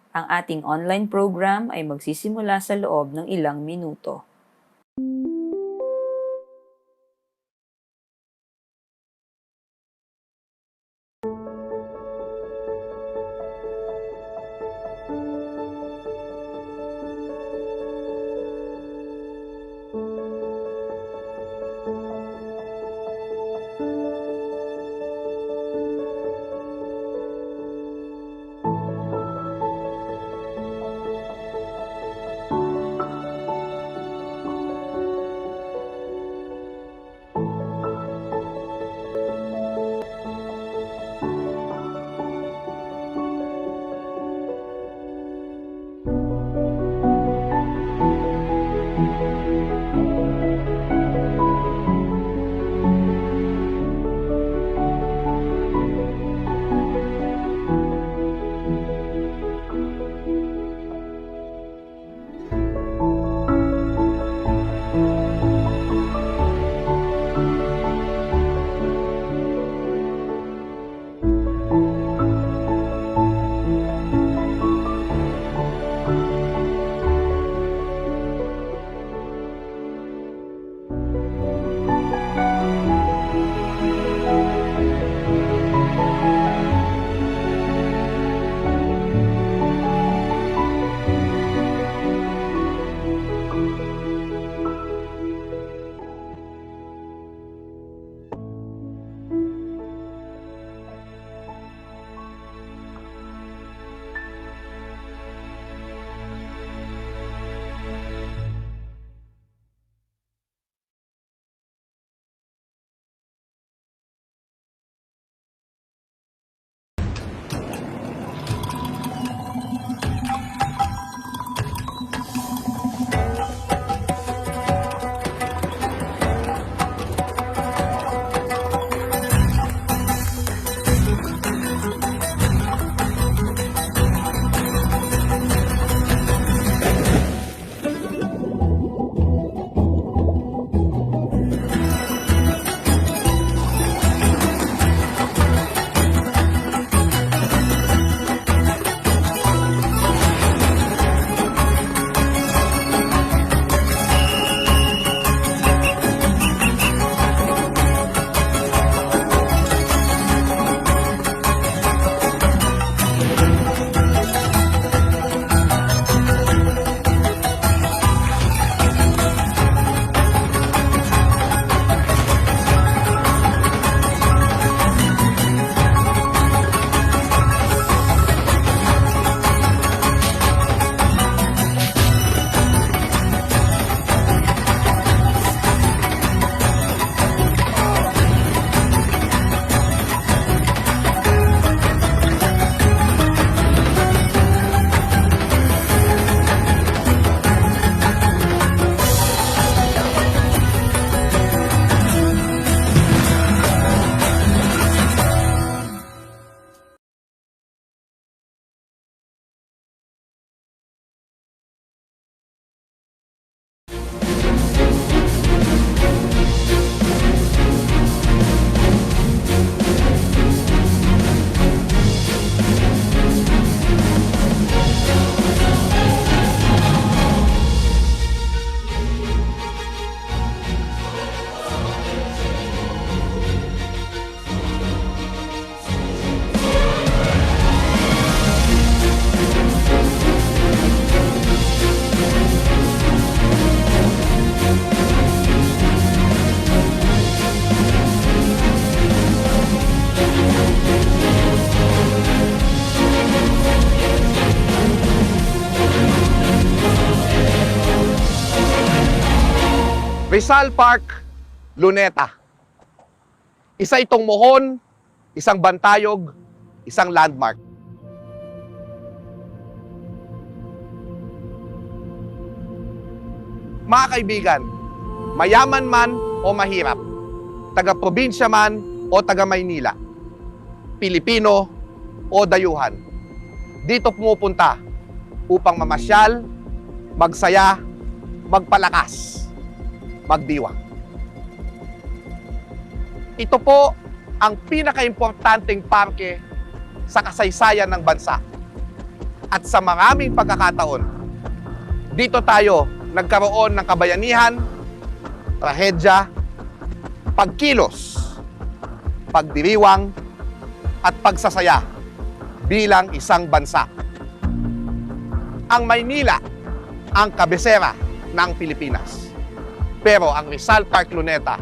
Ang ating online program ay magsisimula sa loob ng ilang minuto. Rizal Park, Luneta. Isa itong mohon, isang bantayog, isang landmark. Mga kaibigan, mayaman man o mahirap, taga-probinsya man o taga-Maynila, Pilipino o dayuhan, dito pumupunta upang mamasyal, magsaya, magpalakas, magdiwang. Ito po ang pinaka-importanteng parke sa kasaysayan ng bansa. At sa maraming pagkakataon, dito tayo nagkaroon ng kabayanihan, trahedya, pagkilos, pagdiriwang, at pagsasaya bilang isang bansa. Ang Maynila ang kabisera ng Pilipinas. Pero ang Rizal Park Luneta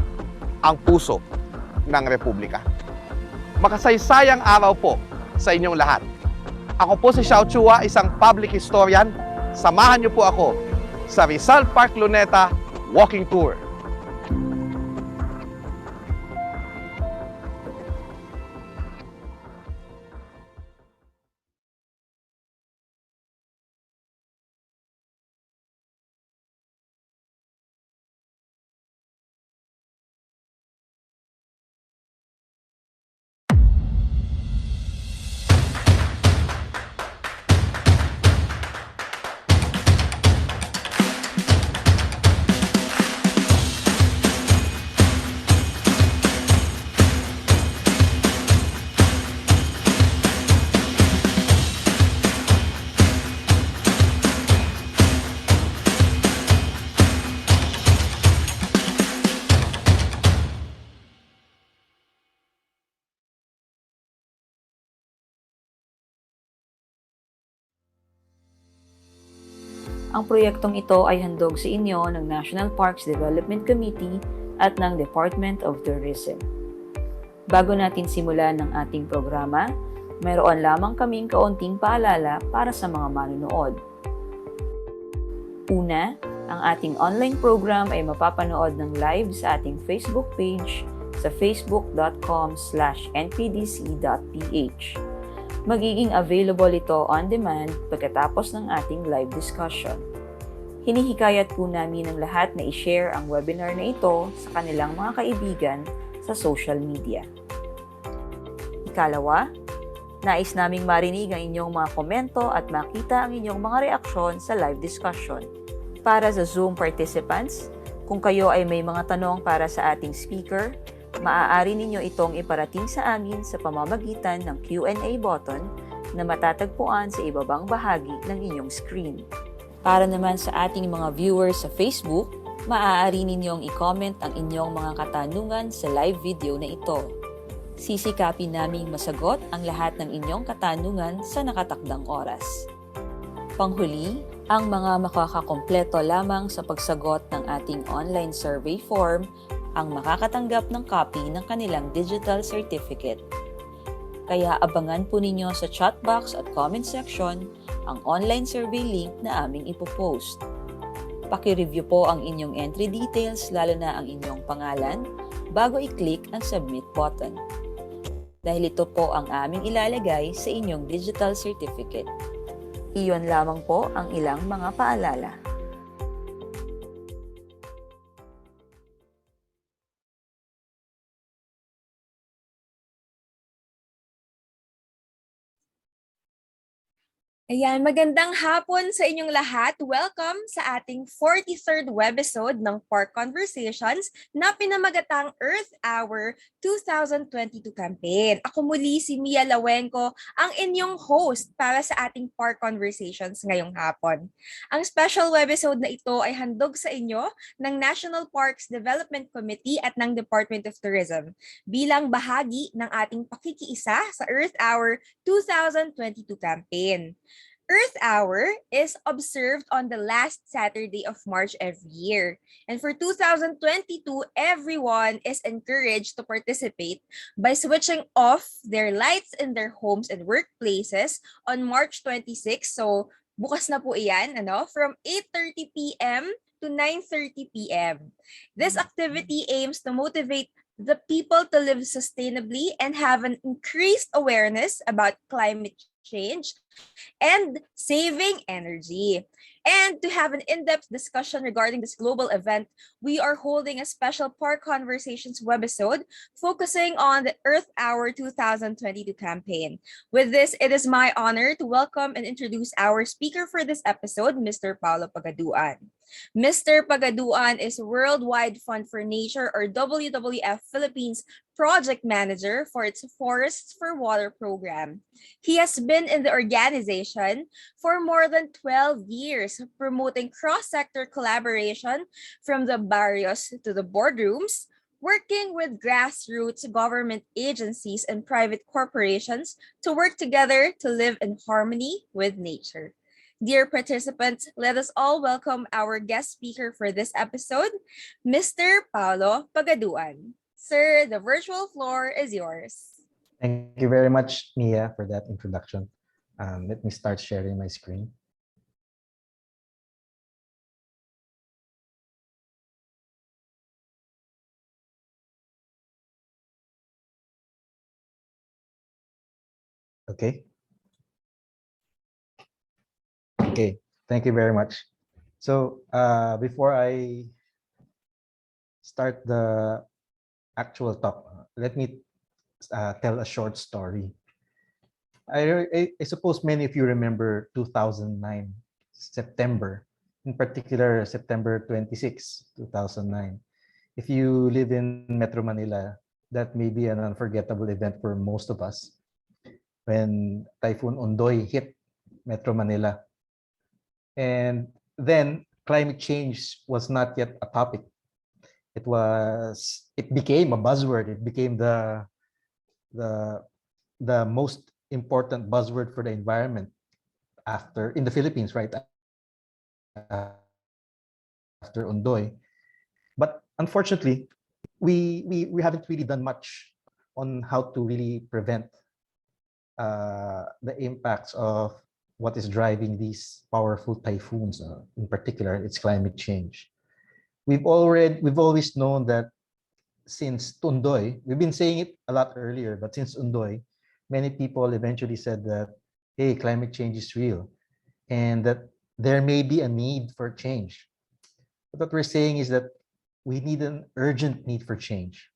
ang puso ng Republika. Makasaysayang araw po sa inyong lahat. Ako po si 𝘱𝘅𝑒𝑤𝑎, isang public historian. Samahan niyo po ako sa Rizal Park Luneta Walking Tour. Ang proyektong ito ay handog sa inyo ng National Parks Development Committee at ng Department of Tourism. Bago natin simulan ng ating programa, mayroon lamang kaming kaunting paalala para sa mga manonood. Una, ang ating online program ay mapapanood ng live sa ating Facebook page sa facebook.com/npdc.ph. Magiging available ito on demand pagkatapos ng ating live discussion. Hinihikayat po namin ng lahat na i-share ang webinar na ito sa kanilang mga kaibigan sa social media. Ikalawa, nais naming marinig ang inyong mga komento at makita ang inyong mga reaksyon sa live discussion. Para sa Zoom participants, kung kayo ay may mga tanong para sa ating speaker, maaari ninyo itong iparating sa amin sa pamamagitan ng Q&A button na matatagpuan sa ibabang bahagi ng inyong screen. Para naman sa ating mga viewers sa Facebook, maaari ninyong i-comment ang inyong mga katanungan sa live video na ito. Sisikapin naming masagot ang lahat ng inyong katanungan sa nakatakdang oras. Panghuli, ang mga makakakompleto lamang sa pagsagot ng ating online survey form ang makakatanggap ng copy ng kanilang digital certificate. Kaya abangan po ninyo sa chat box at comment section ang online survey link na aming ipopost. Paki-review po ang inyong entry details, lalo na ang inyong pangalan, bago i-click ang submit button. Dahil ito po ang aming ilalagay sa inyong digital certificate. Iyon lamang po ang ilang mga paalala. Ayan, magandang hapon sa inyong lahat. Welcome sa ating 43rd webisode ng Park Conversations na pinamagatang Earth Hour 2022 campaign. Ako muli si Mia Lauengco, ang inyong host para sa ating Park Conversations ngayong hapon. Ang special webisode na ito ay handog sa inyo ng National Parks Development Committee at ng Department of Tourism bilang bahagi ng ating pakikiisa sa Earth Hour 2022 campaign. Earth Hour is observed on the last Saturday of March every year. And for 2022, everyone is encouraged to participate by switching off their lights in their homes and workplaces on March 26. So, bukas na po iyan, from 8:30 p.m. to 9:30 p.m. This activity aims to motivate the people to live sustainably and have an increased awareness about climate change and saving energy. And to have an in-depth discussion regarding this global event, we are holding a special Park Conversations webisode focusing on the Earth Hour 2022 campaign. With this, it is my honor to welcome and introduce our speaker for this episode, Mr. Paolo Pagaduan. Mr. Pagaduan is Worldwide Fund for Nature or WWF Philippines Project Manager for its Forests for Water program. He has been in the organization for more than 12 years, promoting cross-sector collaboration from the barrios to the boardrooms, working with grassroots government agencies and private corporations to work together to live in harmony with nature. Dear participants, let us all welcome our guest speaker for this episode, Mr. Paolo Pagaduan. Sir, the virtual floor is yours. Thank you very much, Mia, for that introduction. Let me start sharing my screen. Okay. Okay, thank you very much. So before I start the actual talk, let me tell a short story. I suppose many of you remember 2009, September, in particular September 26, 2009. If you live in Metro Manila, that may be an unforgettable event for most of us when Typhoon Ondoy hit Metro Manila. And then climate change was not yet a topic. It became a buzzword. It became the most important buzzword for the environment in the Philippines, right after Ondoy. But unfortunately, we haven't really done much on how to really prevent the impacts of what is driving these powerful typhoons. In particular, it's climate change. We've always known that since Ondoy, we've been saying it a lot earlier, but since Ondoy, many people eventually said that, hey, climate change is real and that there may be a need for change. But what we're saying is that we need an urgent need for change.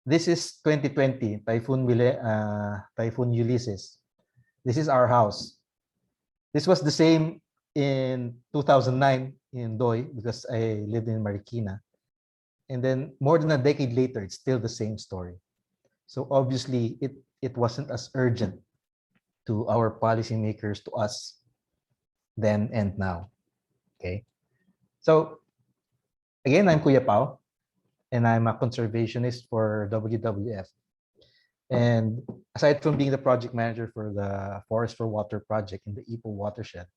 This is 2020, Typhoon Ulysses. This is our house. This was the same in 2009 in Doy because I lived in Marikina. And then more than a decade later, it's still the same story. So obviously, it wasn't as urgent to our policymakers, to us, then and now. Okay. So again, I'm Kuya Pao, and I'm a conservationist for WWF. And aside from being the project manager for the Forest for Water project in the Ipoh watershed,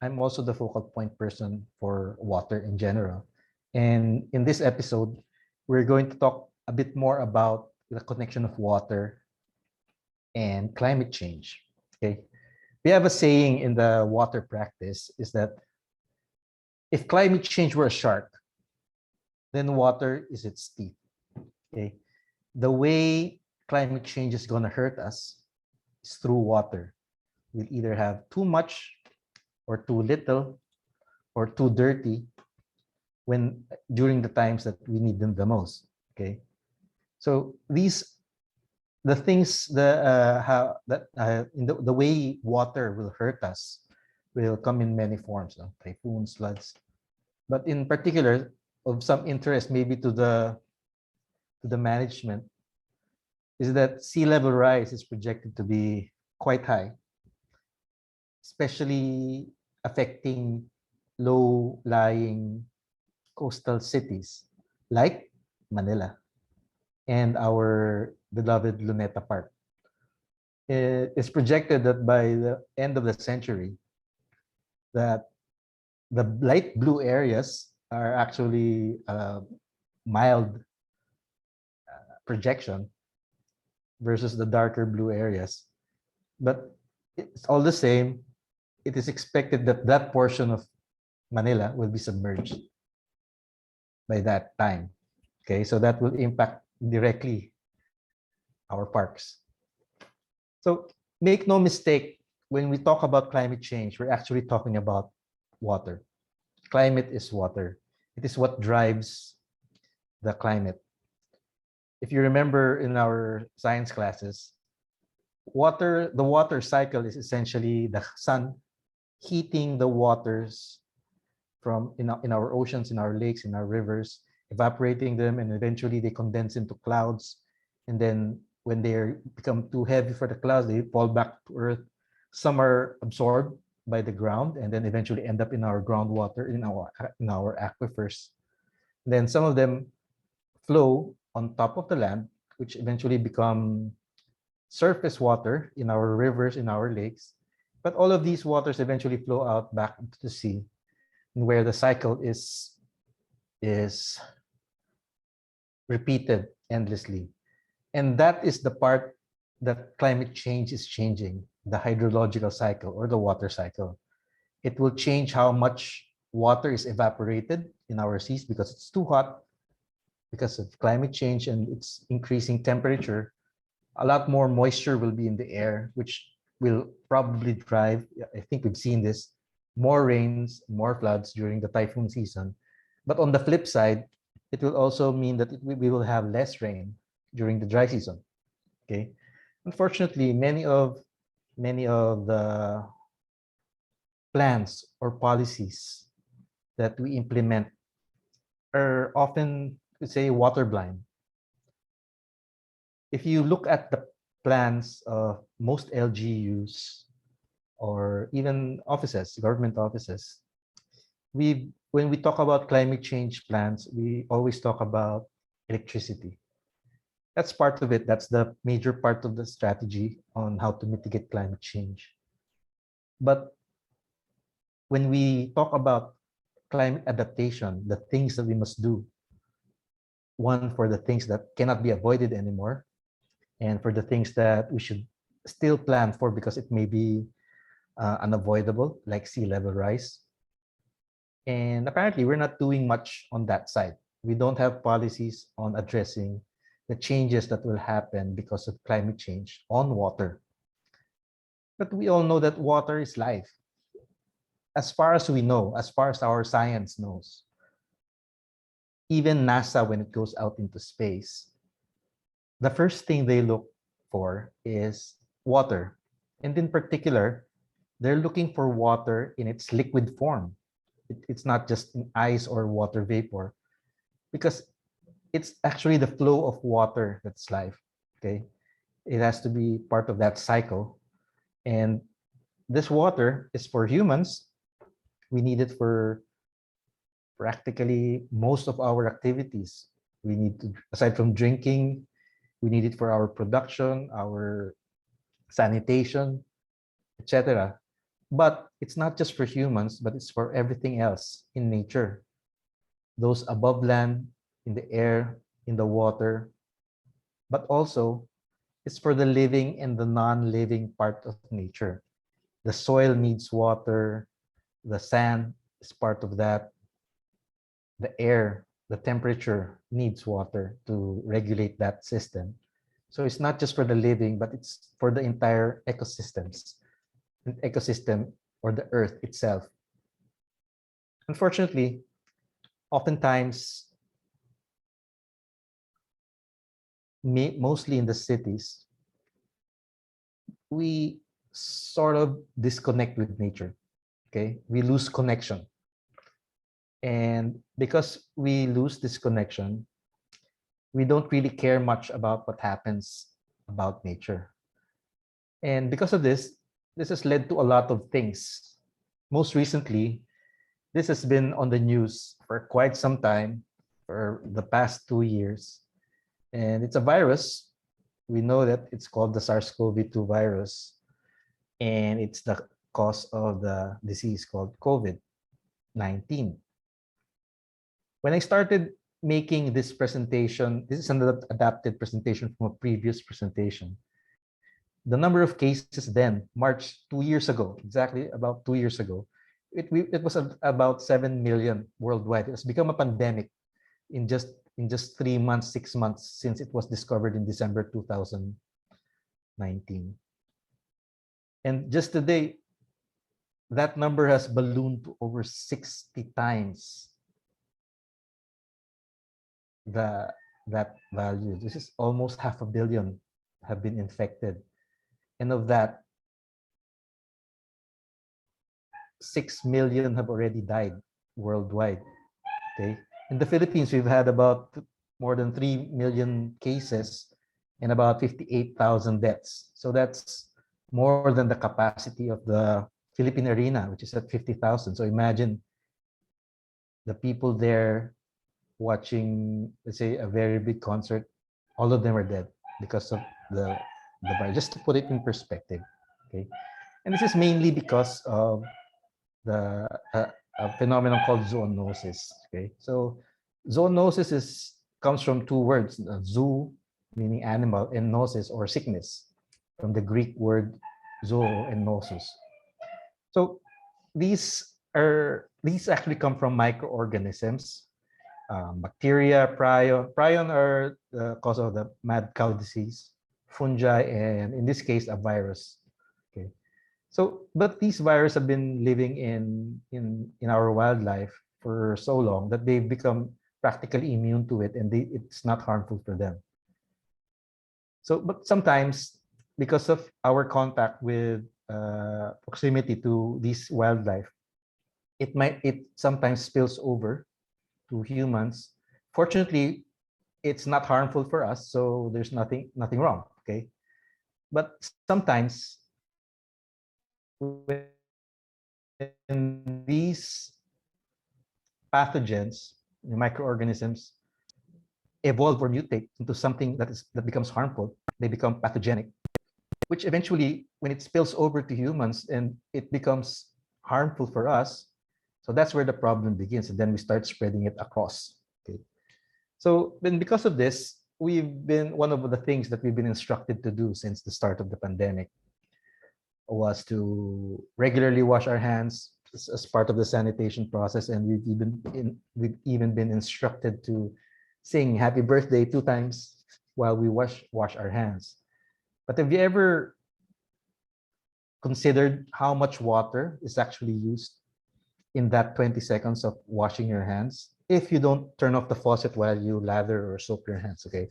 I'm also the focal point person for water in general. And in this episode, we're going to talk a bit more about the connection of water and climate change. Okay, we have a saying in the water practice is that if climate change were a shark, then water is its teeth. Okay, the way climate change is going to hurt us is through water. We'll either have too much or too little or too dirty during the times that we need them the most. Okay, so the way water will hurt us will come in many forms, typhoons, floods, but in particular of some interest maybe to the management is that sea level rise is projected to be quite high, especially affecting low-lying coastal cities like Manila and our beloved Luneta Park. It's projected that by the end of the century, that the light blue areas are actually mild projection versus the darker blue areas. But it's all the same. It is expected that that portion of Manila will be submerged by that time. Okay, so that will impact directly our parks. So make no mistake, when we talk about climate change, we're actually talking about water. Climate is water. It is what drives the climate. If you remember in our science classes, the water cycle is essentially the sun heating the waters from in our oceans, in our lakes, in our rivers, evaporating them, and eventually they condense into clouds. And then when they become too heavy for the clouds, they fall back to Earth. Some are absorbed by the ground and then eventually end up in our groundwater, in our aquifers. Then some of them flow on top of the land, which eventually become surface water in our rivers, in our lakes. But all of these waters eventually flow out back into the sea, where the cycle is repeated endlessly. And that is the part that climate change is changing, the hydrological cycle or the water cycle. It will change how much water is evaporated in our seas because it's too hot, because of climate change and its increasing temperature. A lot more moisture will be in the air, which will probably drive, I think we've seen this, more rains, more floods during the typhoon season. But on the flip side, it will also mean that we will have less rain during the dry season. Okay. Unfortunately, many of the plans or policies that we implement are often, say, water blind. If you look at the plans of most LGUs or even offices, government offices, when we talk about climate change plans, we always talk about electricity. That's part of it. That's the major part of the strategy on how to mitigate climate change. But when we talk about climate adaptation, the things that we must do, one, for the things that cannot be avoided anymore, and for the things that we should still plan for because it may be unavoidable, like sea level rise. And apparently, we're not doing much on that side. We don't have policies on addressing the changes that will happen because of climate change on water. But we all know that water is life. As far as we know, as far as our science knows, even NASA, when it goes out into space, the first thing they look for is water. And in particular, they're looking for water in its liquid form. It's not just in ice or water vapor, because it's actually the flow of water that's life. Okay, it has to be part of that cycle. And this water is for humans. We need it for practically most of our activities. We need to, aside from drinking, we need it for our production, our sanitation, etc. But it's not just for humans, but it's for everything else in nature. Those above land, in the air, in the water, but also it's for the living and the non-living part of nature. The soil needs water, the sand is part of that, the air, the temperature needs water to regulate that system. So it's not just for the living, but it's for the entire ecosystems, an ecosystem or the earth itself. Unfortunately, oftentimes, mostly in the cities, we sort of disconnect with nature. Okay, we lose connection. And because we lose this connection, we don't really care much about what happens about nature. And because of this has led to a lot of things. Most recently, this has been on the news for quite some time, for the past 2 years. And it's a virus. We know that it's called the SARS-CoV-2 virus. And it's the cause of the disease called COVID-19. When I started making this presentation, this is an adapted presentation from a previous presentation. The number of cases then, March 2 years ago, exactly about 2 years ago, it was about 7 million worldwide. It has become a pandemic in just 3 months, 6 months since it was discovered in December 2019. And just today, that number has ballooned to over 60 times that value. This is almost 500 million have been infected. And of that, 6 million have already died worldwide. Okay, in the Philippines, we've had about more than 3 million cases and about 58,000 deaths. So that's more than the capacity of the Philippine Arena, which is at 50,000. So imagine the people there watching, let's say, a very big concert. All of them are dead because of the virus. Just to put it in perspective, okay? And this is mainly because of the a phenomenon called zoonosis. Okay, so zoonosis comes from two words: zoo, meaning animal, and nosis, or sickness, from the Greek word zoo and nosus. So these actually come from microorganisms, bacteria, prion are the cause of the mad cow disease, fungi, and in this case, a virus. Okay. So, but these viruses have been living in our wildlife for so long that they've become practically immune to it, and it's not harmful for them. So, but sometimes, because of our contact with proximity to this wildlife, it sometimes spills over to humans. Fortunately, it's not harmful for us, so there's nothing wrong. Okay, but sometimes, when these pathogens, the microorganisms, evolve or mutate into something that becomes harmful, they become pathogenic, which eventually, when it spills over to humans and it becomes harmful for us, so that's where the problem begins, and then we start spreading it across. Okay, so then because of this, one of the things that we've been instructed to do since the start of the pandemic was to regularly wash our hands as part of the sanitation process, and we've even been instructed to sing happy birthday 2 times while we wash our hands. But have you ever considered how much water is actually used in that 20 seconds of washing your hands if you don't turn off the faucet while you lather or soap your hands? Okay,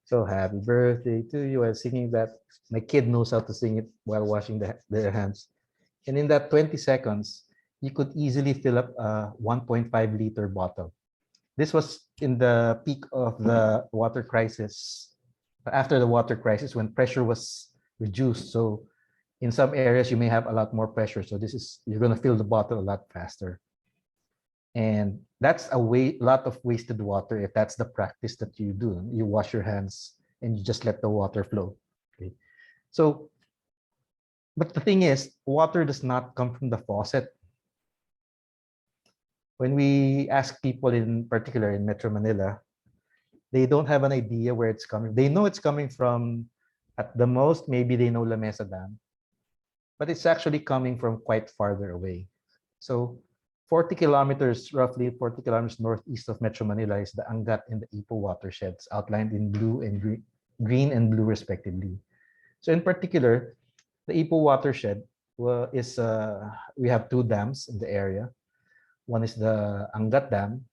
so happy birthday to you, while singing that. My kid knows how to sing it while washing their hands. And in that 20 seconds, you could easily fill up a 1.5-liter bottle. This was in the peak of the water crisis, after the water crisis, when pressure was reduced. So in some areas, you may have a lot more pressure. So you're going to fill the bottle a lot faster. And that's a lot of wasted water if that's the practice that you do. You wash your hands and you just let the water flow. Okay. So, but the thing is, water does not come from the faucet. When we ask people, in particular in Metro Manila, they don't have an idea where it's coming. They know it's coming from, at the most, maybe they know La Mesa Dam, but it's actually coming from quite farther away. So 40 kilometers, roughly 40 kilometers northeast of Metro Manila, is the Angat and the Ipo watersheds, outlined in blue and green and blue respectively. So in particular, the Ipo watershed we have 2 dams in the area. One is the Angat Dam.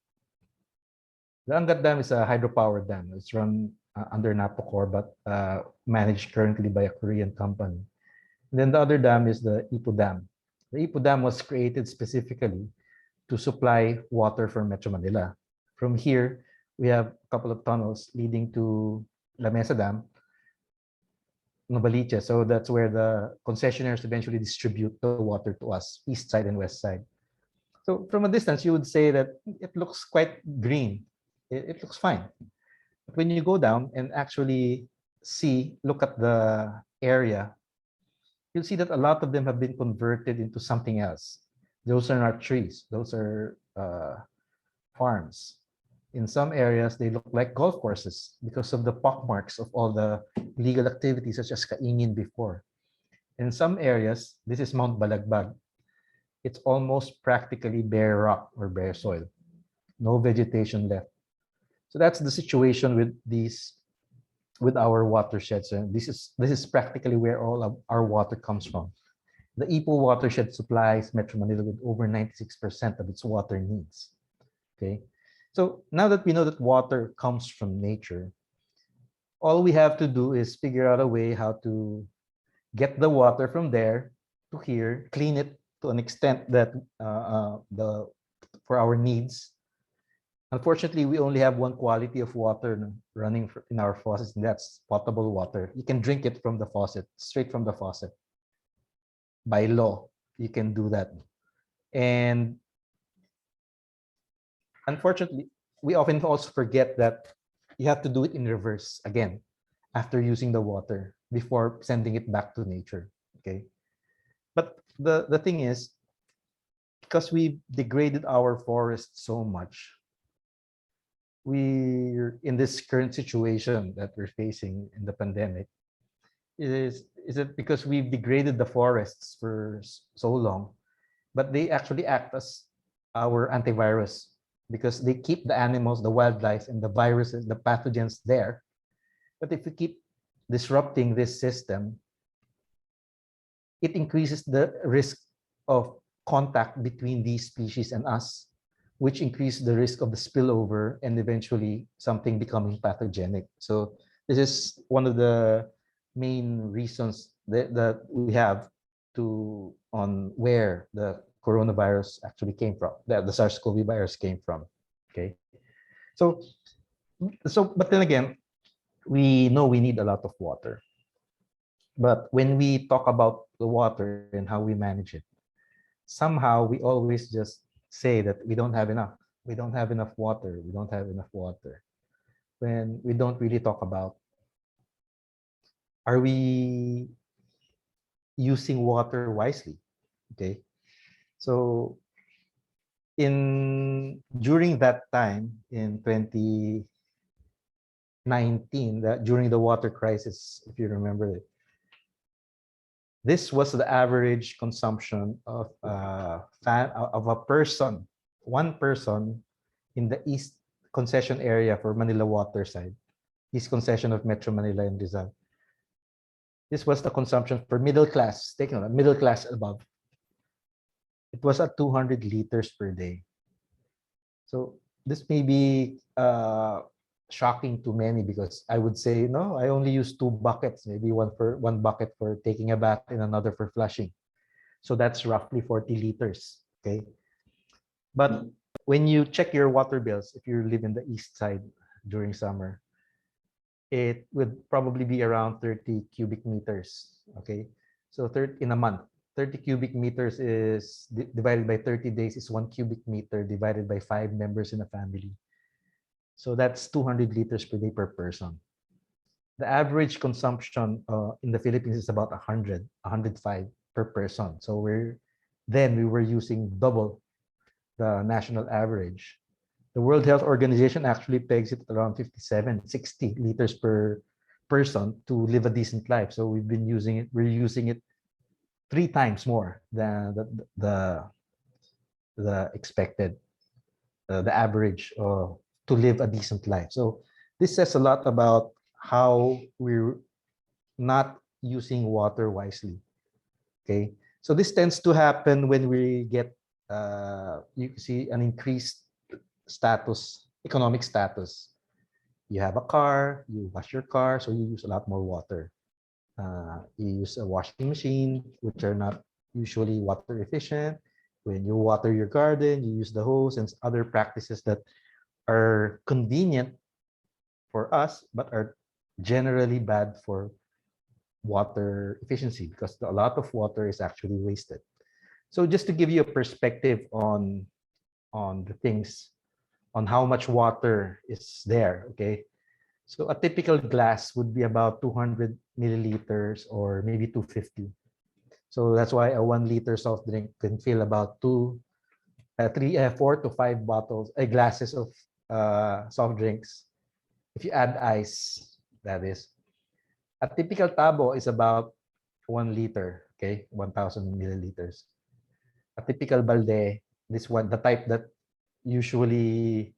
The Angat Dam is a hydropower dam. It's run under Napocor, but managed currently by a Korean company. And then the other dam is the Ipo Dam. The Ipo Dam was created specifically to supply water for Metro Manila. From here, we have a couple of tunnels leading to La Mesa Dam, Novaliches. So that's where the concessionaires eventually distribute the water to us, east side and west side. So from a distance, you would say that it looks quite green. It looks fine. But when you go down and actually look at the area, you'll see that a lot of them have been converted into something else. Those are not trees. Those are farms. In some areas, they look like golf courses because of the pockmarks of all the illegal activities such as kaingin before. In some areas, this is Mount Balagbag. It's almost practically bare rock or bare soil. No vegetation left. So that's the situation with our watersheds. And this is practically where all of our water comes from. The Ipo watershed supplies Metro Manila with over 96% of its water needs. Okay. So now that we know that water comes from nature, all we have to do is figure out a way how to get the water from there to here, clean it to an extent that for our needs. Unfortunately, we only have one quality of water running in our faucets, and that's potable water. You can drink it from the faucet, straight from the faucet. By law, you can do that. And unfortunately, we often also forget that you have to do it in reverse again after using the water before sending it back to nature. Okay. But the thing is, because we degraded our forests so much, we're in this current situation that we're facing in the pandemic. Is it because we've degraded the forests for so long, but they actually act as our antivirus because they keep the animals, the wildlife, and the viruses, the pathogens there. But if we keep disrupting this system, it increases the risk of contact between these species and us, which increase the risk of the spillover and eventually something becoming pathogenic. So this is one of the main reasons that we have on where the coronavirus actually came from, that the SARS-CoV virus came from. Okay, so but then again, we know we need a lot of water. But when we talk about the water and how we manage it, somehow we always just say that we don't have enough. We don't have enough water. We don't have enough water. When we don't really talk about, are we using water wisely? Okay. So during that time in 2019, during the water crisis, if you remember it, this was the average consumption of one person in the East concession area for Manila Waterside, East concession of Metro Manila and Rizal. This was the consumption for middle class, taking on middle class above. It was at 200 liters per day. So this may be shocking to many because I would say, no, I only use 2 buckets, maybe one bucket for taking a bath and another for flushing. So that's roughly 40 liters. Okay. But when you check your water bills, if you live in the east side during summer, it would probably be around 30 cubic meters. Okay. So in a month, 30 cubic meters is divided by 30 days is 1 cubic meter divided by 5 members in a family. So that's 200 liters per day per person. The average consumption in the Philippines is about 105 per person. So we were using double the national average. The World Health Organization actually pegs it around 57, 60 liters per person to live a decent life. So we're using it 3 times more than the expected, the average to live a decent life. So this says a lot about how we're not using water wisely. Okay, so this tends to happen when we get you see an increased status, economic status. You have a car, you wash your car, so you use a lot more water. You use a washing machine, which are not usually water efficient. When you water your garden, you use the hose and other practices that are convenient for us, but are generally bad for water efficiency because a lot of water is actually wasted. So just to give you a perspective on the things, on how much water is there, okay? So a typical glass would be about 200 milliliters or maybe 250. So that's why a 1 liter soft drink can fill about 4 to 5 glasses of soft drinks. If you add ice, that is. A typical tabo is about 1 liter, okay, 1,000 milliliters. A typical balde, this one, the type that usually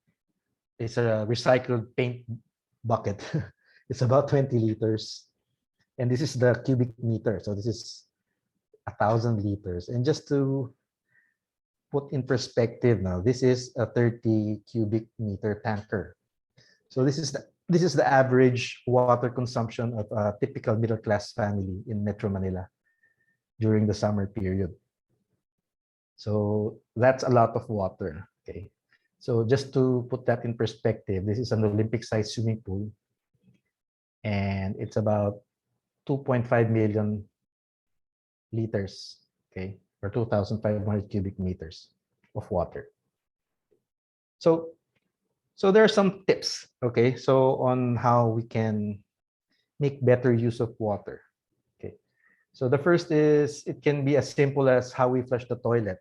is a recycled paint bucket, it's about 20 liters. And this is the cubic meter. So this is 1,000 liters. And just to put in perspective now, this is a 30 cubic meter tanker. So this is the average water consumption of a typical middle class family in Metro Manila during the summer period. So that's a lot of water. Okay. So just to put that in perspective, this is an Olympic-sized swimming pool, and it's about 2.5 million liters, okay, or 2,500 cubic meters of water. So there are some tips, okay, so on how we can make better use of water. Okay, so the first is it can be as simple as how we flush the toilet.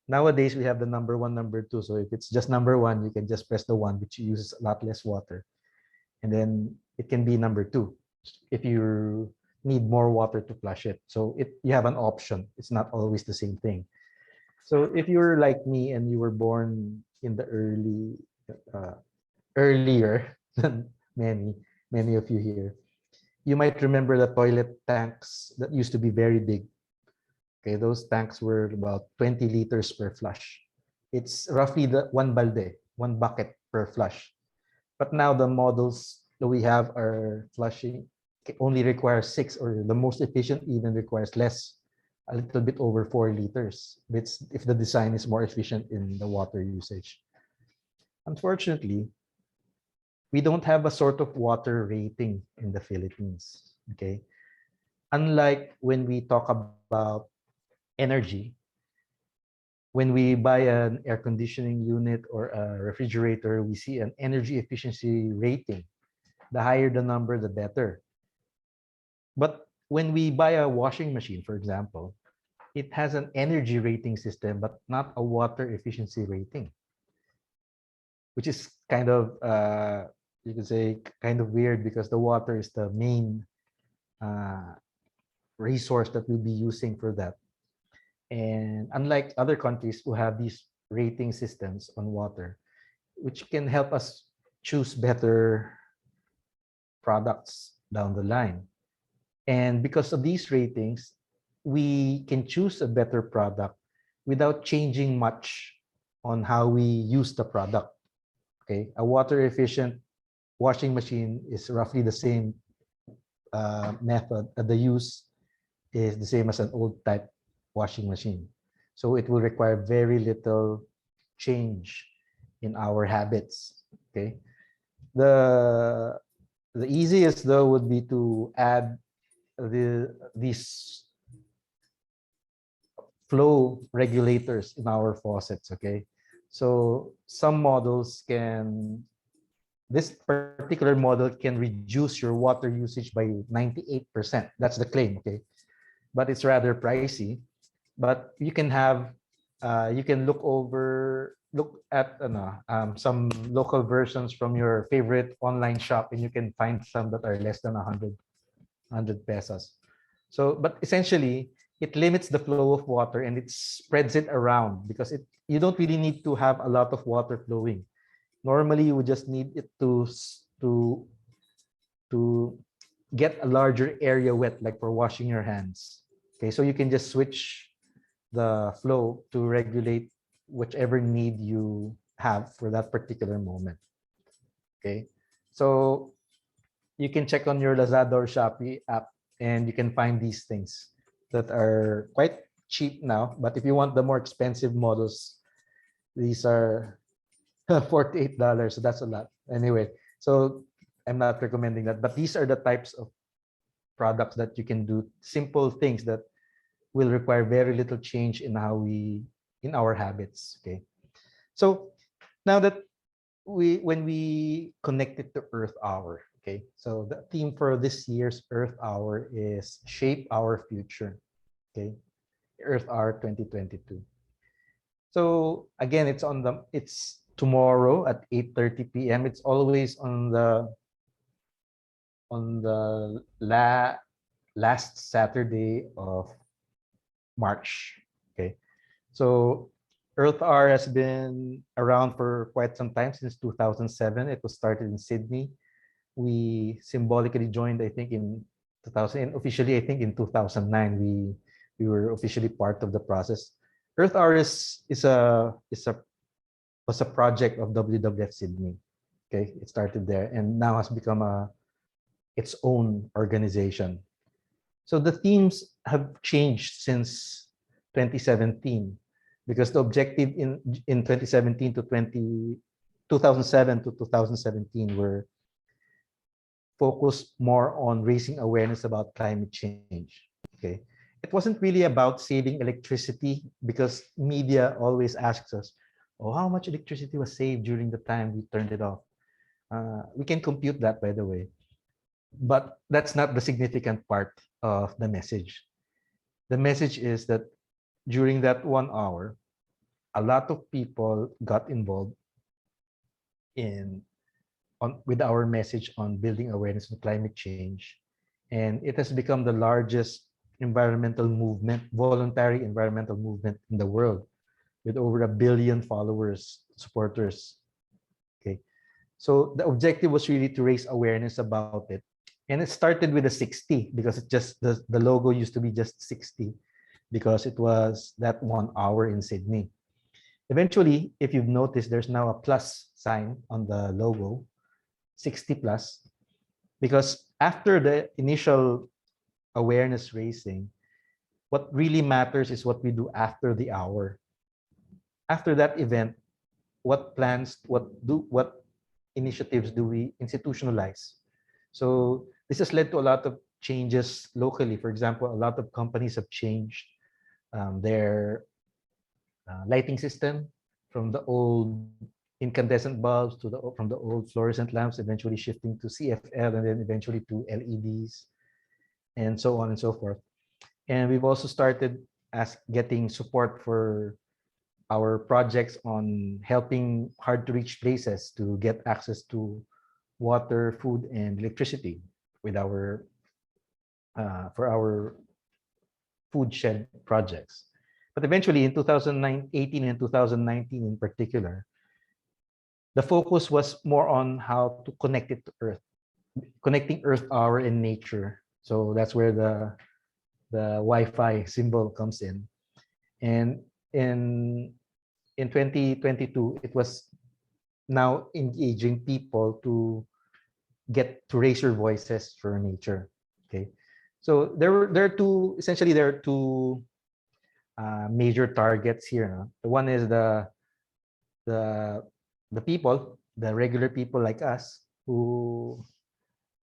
Nowadays we have the number 1, number 2. So if it's just number 1, you can just press the 1, which uses a lot less water, and then it can be number 2 if you need more water to flush it. So you have an option. It's not always the same thing. So if you're like me and you were born in the earlier than many of you here, you might remember the toilet tanks that used to be very big. Okay, those tanks were about 20 liters per flush. It's roughly the one bucket per flush. But now the models that we have are flushing only requires 6, or the most efficient even requires less, a little bit over 4 liters. If the design is more efficient in the water usage. Unfortunately, we don't have a sort of water rating in the Philippines. Okay, unlike when we talk about energy, when we buy an air conditioning unit or a refrigerator, we see an energy efficiency rating. The higher the number, the better. But when we buy a washing machine, for example, it has an energy rating system, but not a water efficiency rating, which is kind of, you could say, kind of weird, because the water is the main resource that we'll be using for that. And unlike other countries who have these rating systems on water, which can help us choose better products down the line. And because of these ratings, we can choose a better product without changing much on how we use the product. Okay, a water efficient washing machine is roughly the same method. The use is the same as an old type washing machine. So it will require very little change in our habits. Okay, the easiest though would be to add these flow regulators in our faucets. Okay, so some models can, this particular model can reduce your water usage by 98%. That's the claim. Okay, but it's rather pricey. But you can have, you can look at some local versions from your favorite online shop, and you can find some that are less than 100 pesos. So, but essentially, it limits the flow of water and it spreads it around, because you don't really need to have a lot of water flowing. Normally, you would just need it to get a larger area wet, like for washing your hands. Okay, so you can just switch the flow to regulate whichever need you have for that particular moment. Okay, so you can check on your Lazada or Shopee app, and you can find these things that are quite cheap now. But if you want the more expensive models, these are $48. So that's a lot. Anyway, so I'm not recommending that. But these are the types of products that you can do, simple things that will require very little change in our habits. Okay, so now that when we connect it to Earth Hour, okay, so the theme for this year's Earth Hour is Shape Our Future. Okay, Earth Hour 2022. So again, it's tomorrow at 8:30 p.m. It's always on the last Saturday of March. Okay, so Earth Hour has been around for quite some time, since 2007. It was started in Sydney. We symbolically joined, I think, in 2000, and officially, I think, in 2009, we were officially part of the process. Earth Hour was a project of WWF Sydney. Okay, it started there and now has become its own organization. So the themes have changed since 2017. because the objective in 2017 to 2007 to 2017 were focused more on raising awareness about climate change. Okay, it wasn't really about saving electricity, because media always asks us, oh, how much electricity was saved during the time we turned it off. We can compute that, by the way, but that's not the significant part of the message. The message is that during that 1 hour, a lot of people got involved with our message on building awareness of climate change. And it has become the largest environmental movement, voluntary environmental movement in the world, with over 1 billion followers, supporters. Okay, so the objective was really to raise awareness about it. And it started with a 60, because it just the logo used to be just 60, because it was that 1 hour in Sydney. Eventually, if you've noticed, there's now a plus sign on the logo, 60 plus, because after the initial awareness raising, what really matters is what we do after the hour. After that event, what plans, what initiatives do we institutionalize? So this has led to a lot of changes locally. For example, a lot of companies have changed their lighting system from the old incandescent bulbs to from the old fluorescent lamps, eventually shifting to CFL, and then eventually to LEDs, and so on and so forth. And we've also started getting support for our projects on helping hard-to-reach places to get access to water, food, and electricity with our for our food shed projects. But eventually, in 2018 and 2019 in particular, the focus was more on how to connect it to Earth, connecting Earth Hour and nature. So that's where the Wi-Fi symbol comes in. And in 2022, it was now engaging people to get to raise your voices for nature. Okay, so there are two, essentially there are two major targets here. The one is the people, the regular people like us, who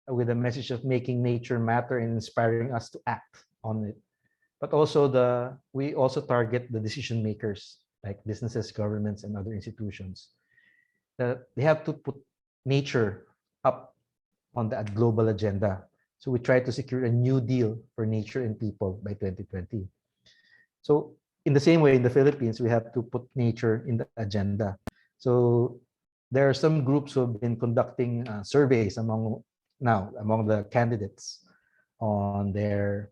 with a message of making nature matter and inspiring us to act on it. But also we also target the decision makers, like businesses, governments, and other institutions. They have to put nature up on the global agenda. So we try to secure a new deal for nature and people by 2020. So in the same way, in the Philippines, we have to put nature in the agenda. So there are some groups who have been conducting surveys among the candidates on their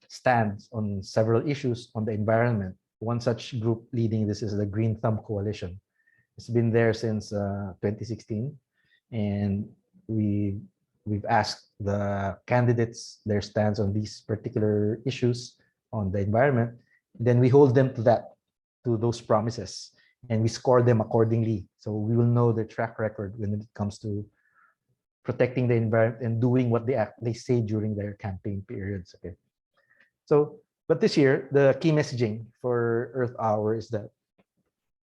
stands on several issues on the environment. One such group leading this is the Green Thumb Coalition. It's been there since 2016, and we've asked the candidates their stance on these particular issues on the environment. Then we hold them to those promises, and we score them accordingly. So we will know their track record when it comes to protecting the environment and doing what they say during their campaign periods. Okay. So, but this year, the key messaging for Earth Hour is that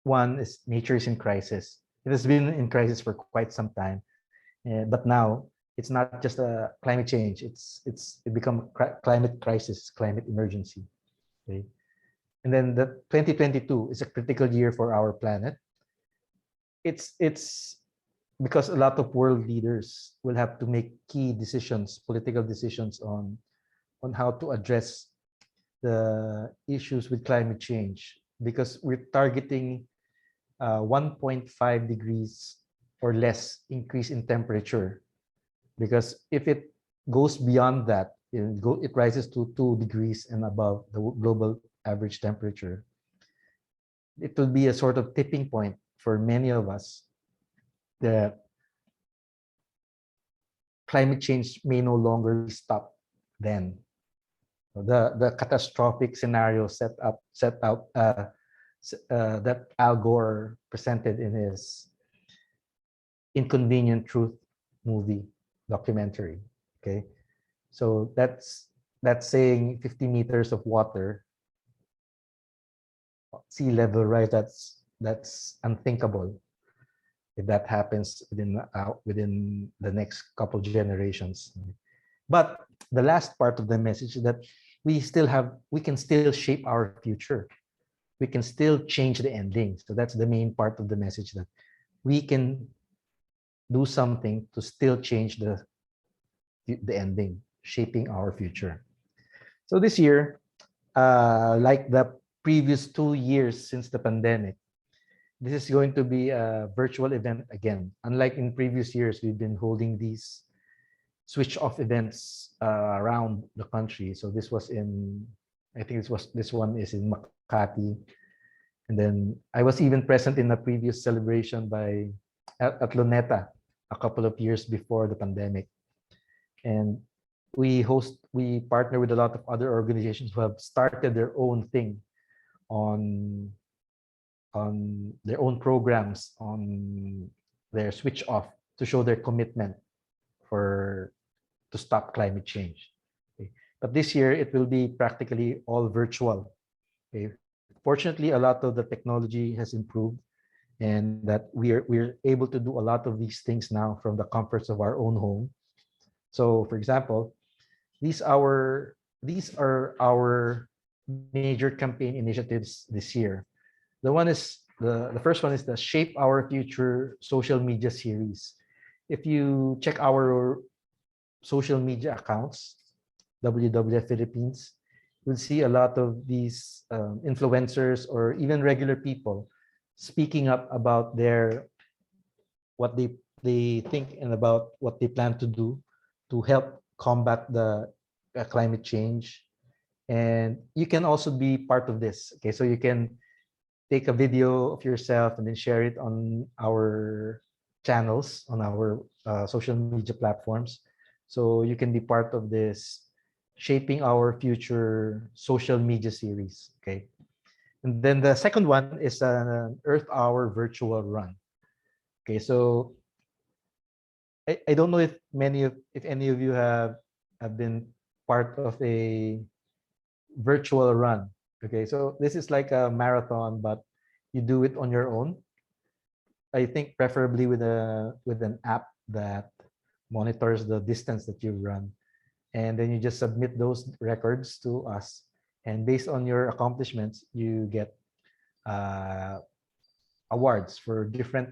one is nature is in crisis. It has been in crisis for quite some time, but now it's not just a climate change. It become a climate crisis, climate emergency. Okay. And then the 2022 is a critical year for our planet. It's because a lot of world leaders will have to make key decisions, political decisions on how to address the issues with climate change, because we're targeting 1.5 degrees or less increase in temperature. Because if it goes beyond that, it rises to 2 degrees and above the global average temperature, it will be a sort of tipping point for many of us that climate change may no longer stop then. The catastrophic scenario set out that Al Gore presented in his Inconvenient Truth documentary. Okay, so that's saying 50 meters of water sea level rise, that's unthinkable if that happens within the next couple generations. But the last part of the message is that we can still shape our future. We can still change the ending. So that's the main part of the message, that we can do something to still change the ending, shaping our future. So this year, like the previous 2 years since the pandemic, this is going to be a virtual event again. Unlike in previous years, we've been holding these switch-off events around the country. So this was this one is in Makati. And then I was even present in a previous celebration at Luneta a couple of years before the pandemic. And we partner with a lot of other organizations who have started their own thing on their own programs, on their switch off, to show their commitment to stop climate change. Okay. But this year it will be practically all virtual. Okay. Fortunately, a lot of the technology has improved, and that we're able to do a lot of these things now from the comforts of our own home. So, for example, these are our major campaign initiatives this year. The first one is the Shape Our Future social media series. If you check our social media accounts, WWF Philippines, you'll see a lot of these influencers or even regular people speaking up about what they think and about what they plan to do to help combat the climate change. And you can also be part of this. Okay, so you can take a video of yourself and then share it on our channels, on our social media platforms. So you can be part of this Shaping Our Future social media series. Okay. And then the second one is an Earth Hour virtual run. Okay, so I don't know if any of you have been part of a virtual run. Okay, so this is like a marathon, but you do it on your own. I think preferably with an app that monitors the distance that you run, and then you just submit those records to us, and based on your accomplishments, you get awards for different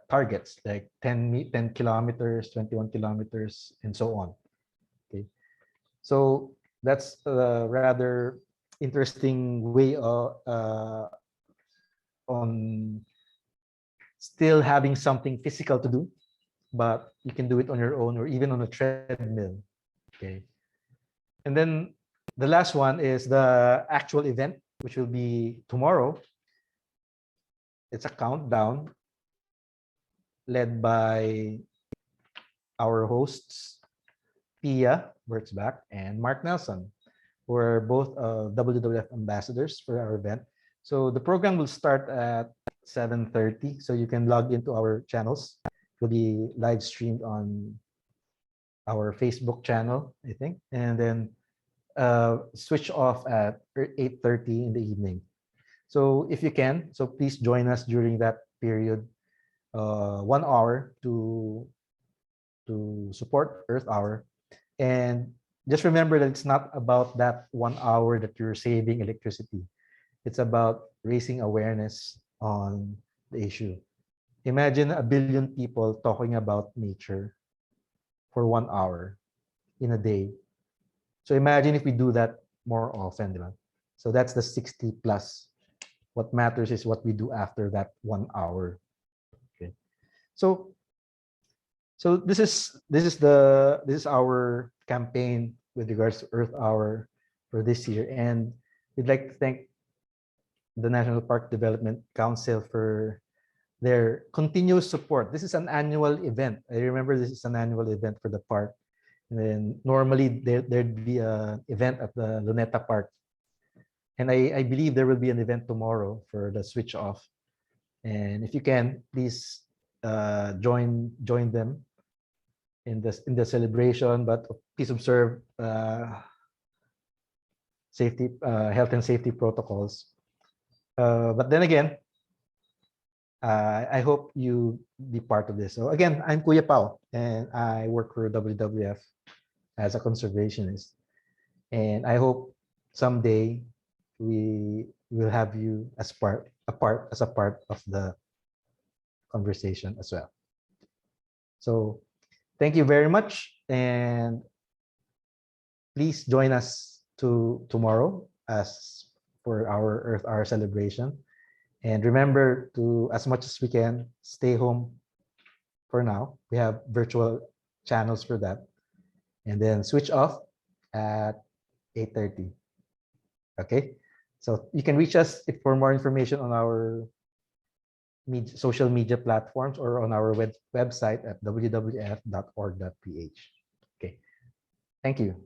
targets, like 10 kilometers, 21 kilometers, and so on. Okay, so that's a rather interesting way on still having something physical to do, but you can do it on your own or even on a treadmill. Okay, and then the last one is the actual event, which will be tomorrow. It's a countdown led by our hosts, Pia Wurtzbach and Mark Nelson, who are both WWF ambassadors for our event. So the program will start at 7:30. So you can log into our channels. It will be live streamed on our Facebook channel, I think, and then switch off at 8:30 in the evening. So if you can, so please join us during that period, 1 hour to support Earth Hour. And just remember that it's not about that 1 hour that you're saving electricity. It's about raising awareness on the issue. Imagine 1 billion people talking about nature for 1 hour in a day. So imagine if we do that more often. So that's the 60 plus. What matters is what we do after that 1 hour. Okay. So this is our campaign with regards to Earth Hour for this year, and we'd like to thank the National Park Development Council for their continuous support. This is an annual event. I remember this is an annual event for the park. And then normally there'd be an event at the Luneta Park. And I believe there will be an event tomorrow for the switch off. And if you can, please join them in the celebration, but please observe health and safety protocols. But then again, I hope you be part of this. So again, I'm Kuya Pao, and I work for WWF as a conservationist. And I hope someday we will have you as a part of the conversation as well. So thank you very much, and please join us tomorrow as for our Earth Hour celebration. And remember to, as much as we can, stay home for now. We have virtual channels for that. And then switch off at 8:30. Okay? So you can reach us for more information on our social media platforms or on our website at wwf.org.ph. Okay. Thank you.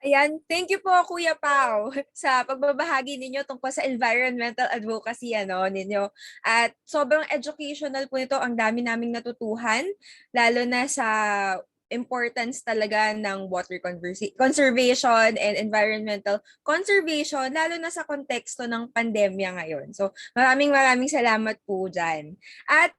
Ayan, thank you po Kuya Pao sa pagbabahagi ninyo tungkol sa environmental advocacy ninyo. At sobrang educational po nito, ang dami naming natutuhan, lalo na sa importance talaga ng water conservation and environmental conservation, lalo na sa konteksto ng pandemya ngayon. So maraming salamat po dyan. At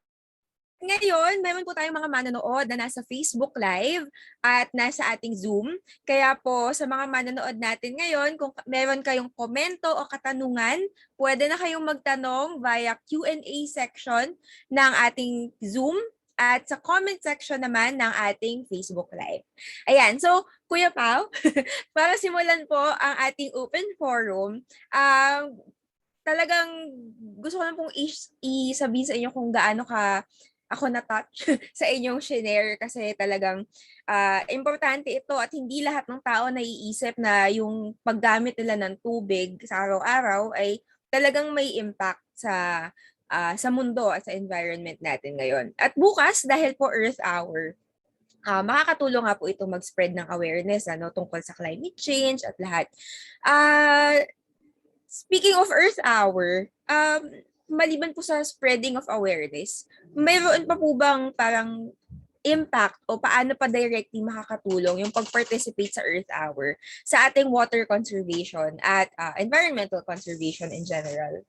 ngayon, meron po tayong mga manonood na nasa Facebook Live at nasa ating Zoom. Kaya po, sa mga manonood natin ngayon, kung meron kayong komento o katanungan, pwede na kayong magtanong via Q&A section ng ating Zoom at sa comment section naman ng ating Facebook Live. Ayan, so Kuya Pao, para simulan po ang ating open forum, talagang gusto ko lang pong isabihin sa inyo kung gaano ako na-touch sa inyong share kasi talagang importante ito at hindi lahat ng tao naiisip na yung paggamit nila ng tubig sa araw-araw ay talagang may impact sa mundo at sa environment natin ngayon. At bukas, dahil po Earth Hour, makakatulong nga po ito mag-spread ng awareness tungkol sa climate change at lahat. Speaking of Earth Hour, maliban po sa spreading of awareness, mayroon pa po bang parang impact o paano pa directly makakatulong yung pag-participate sa Earth Hour sa ating water conservation at environmental conservation in general?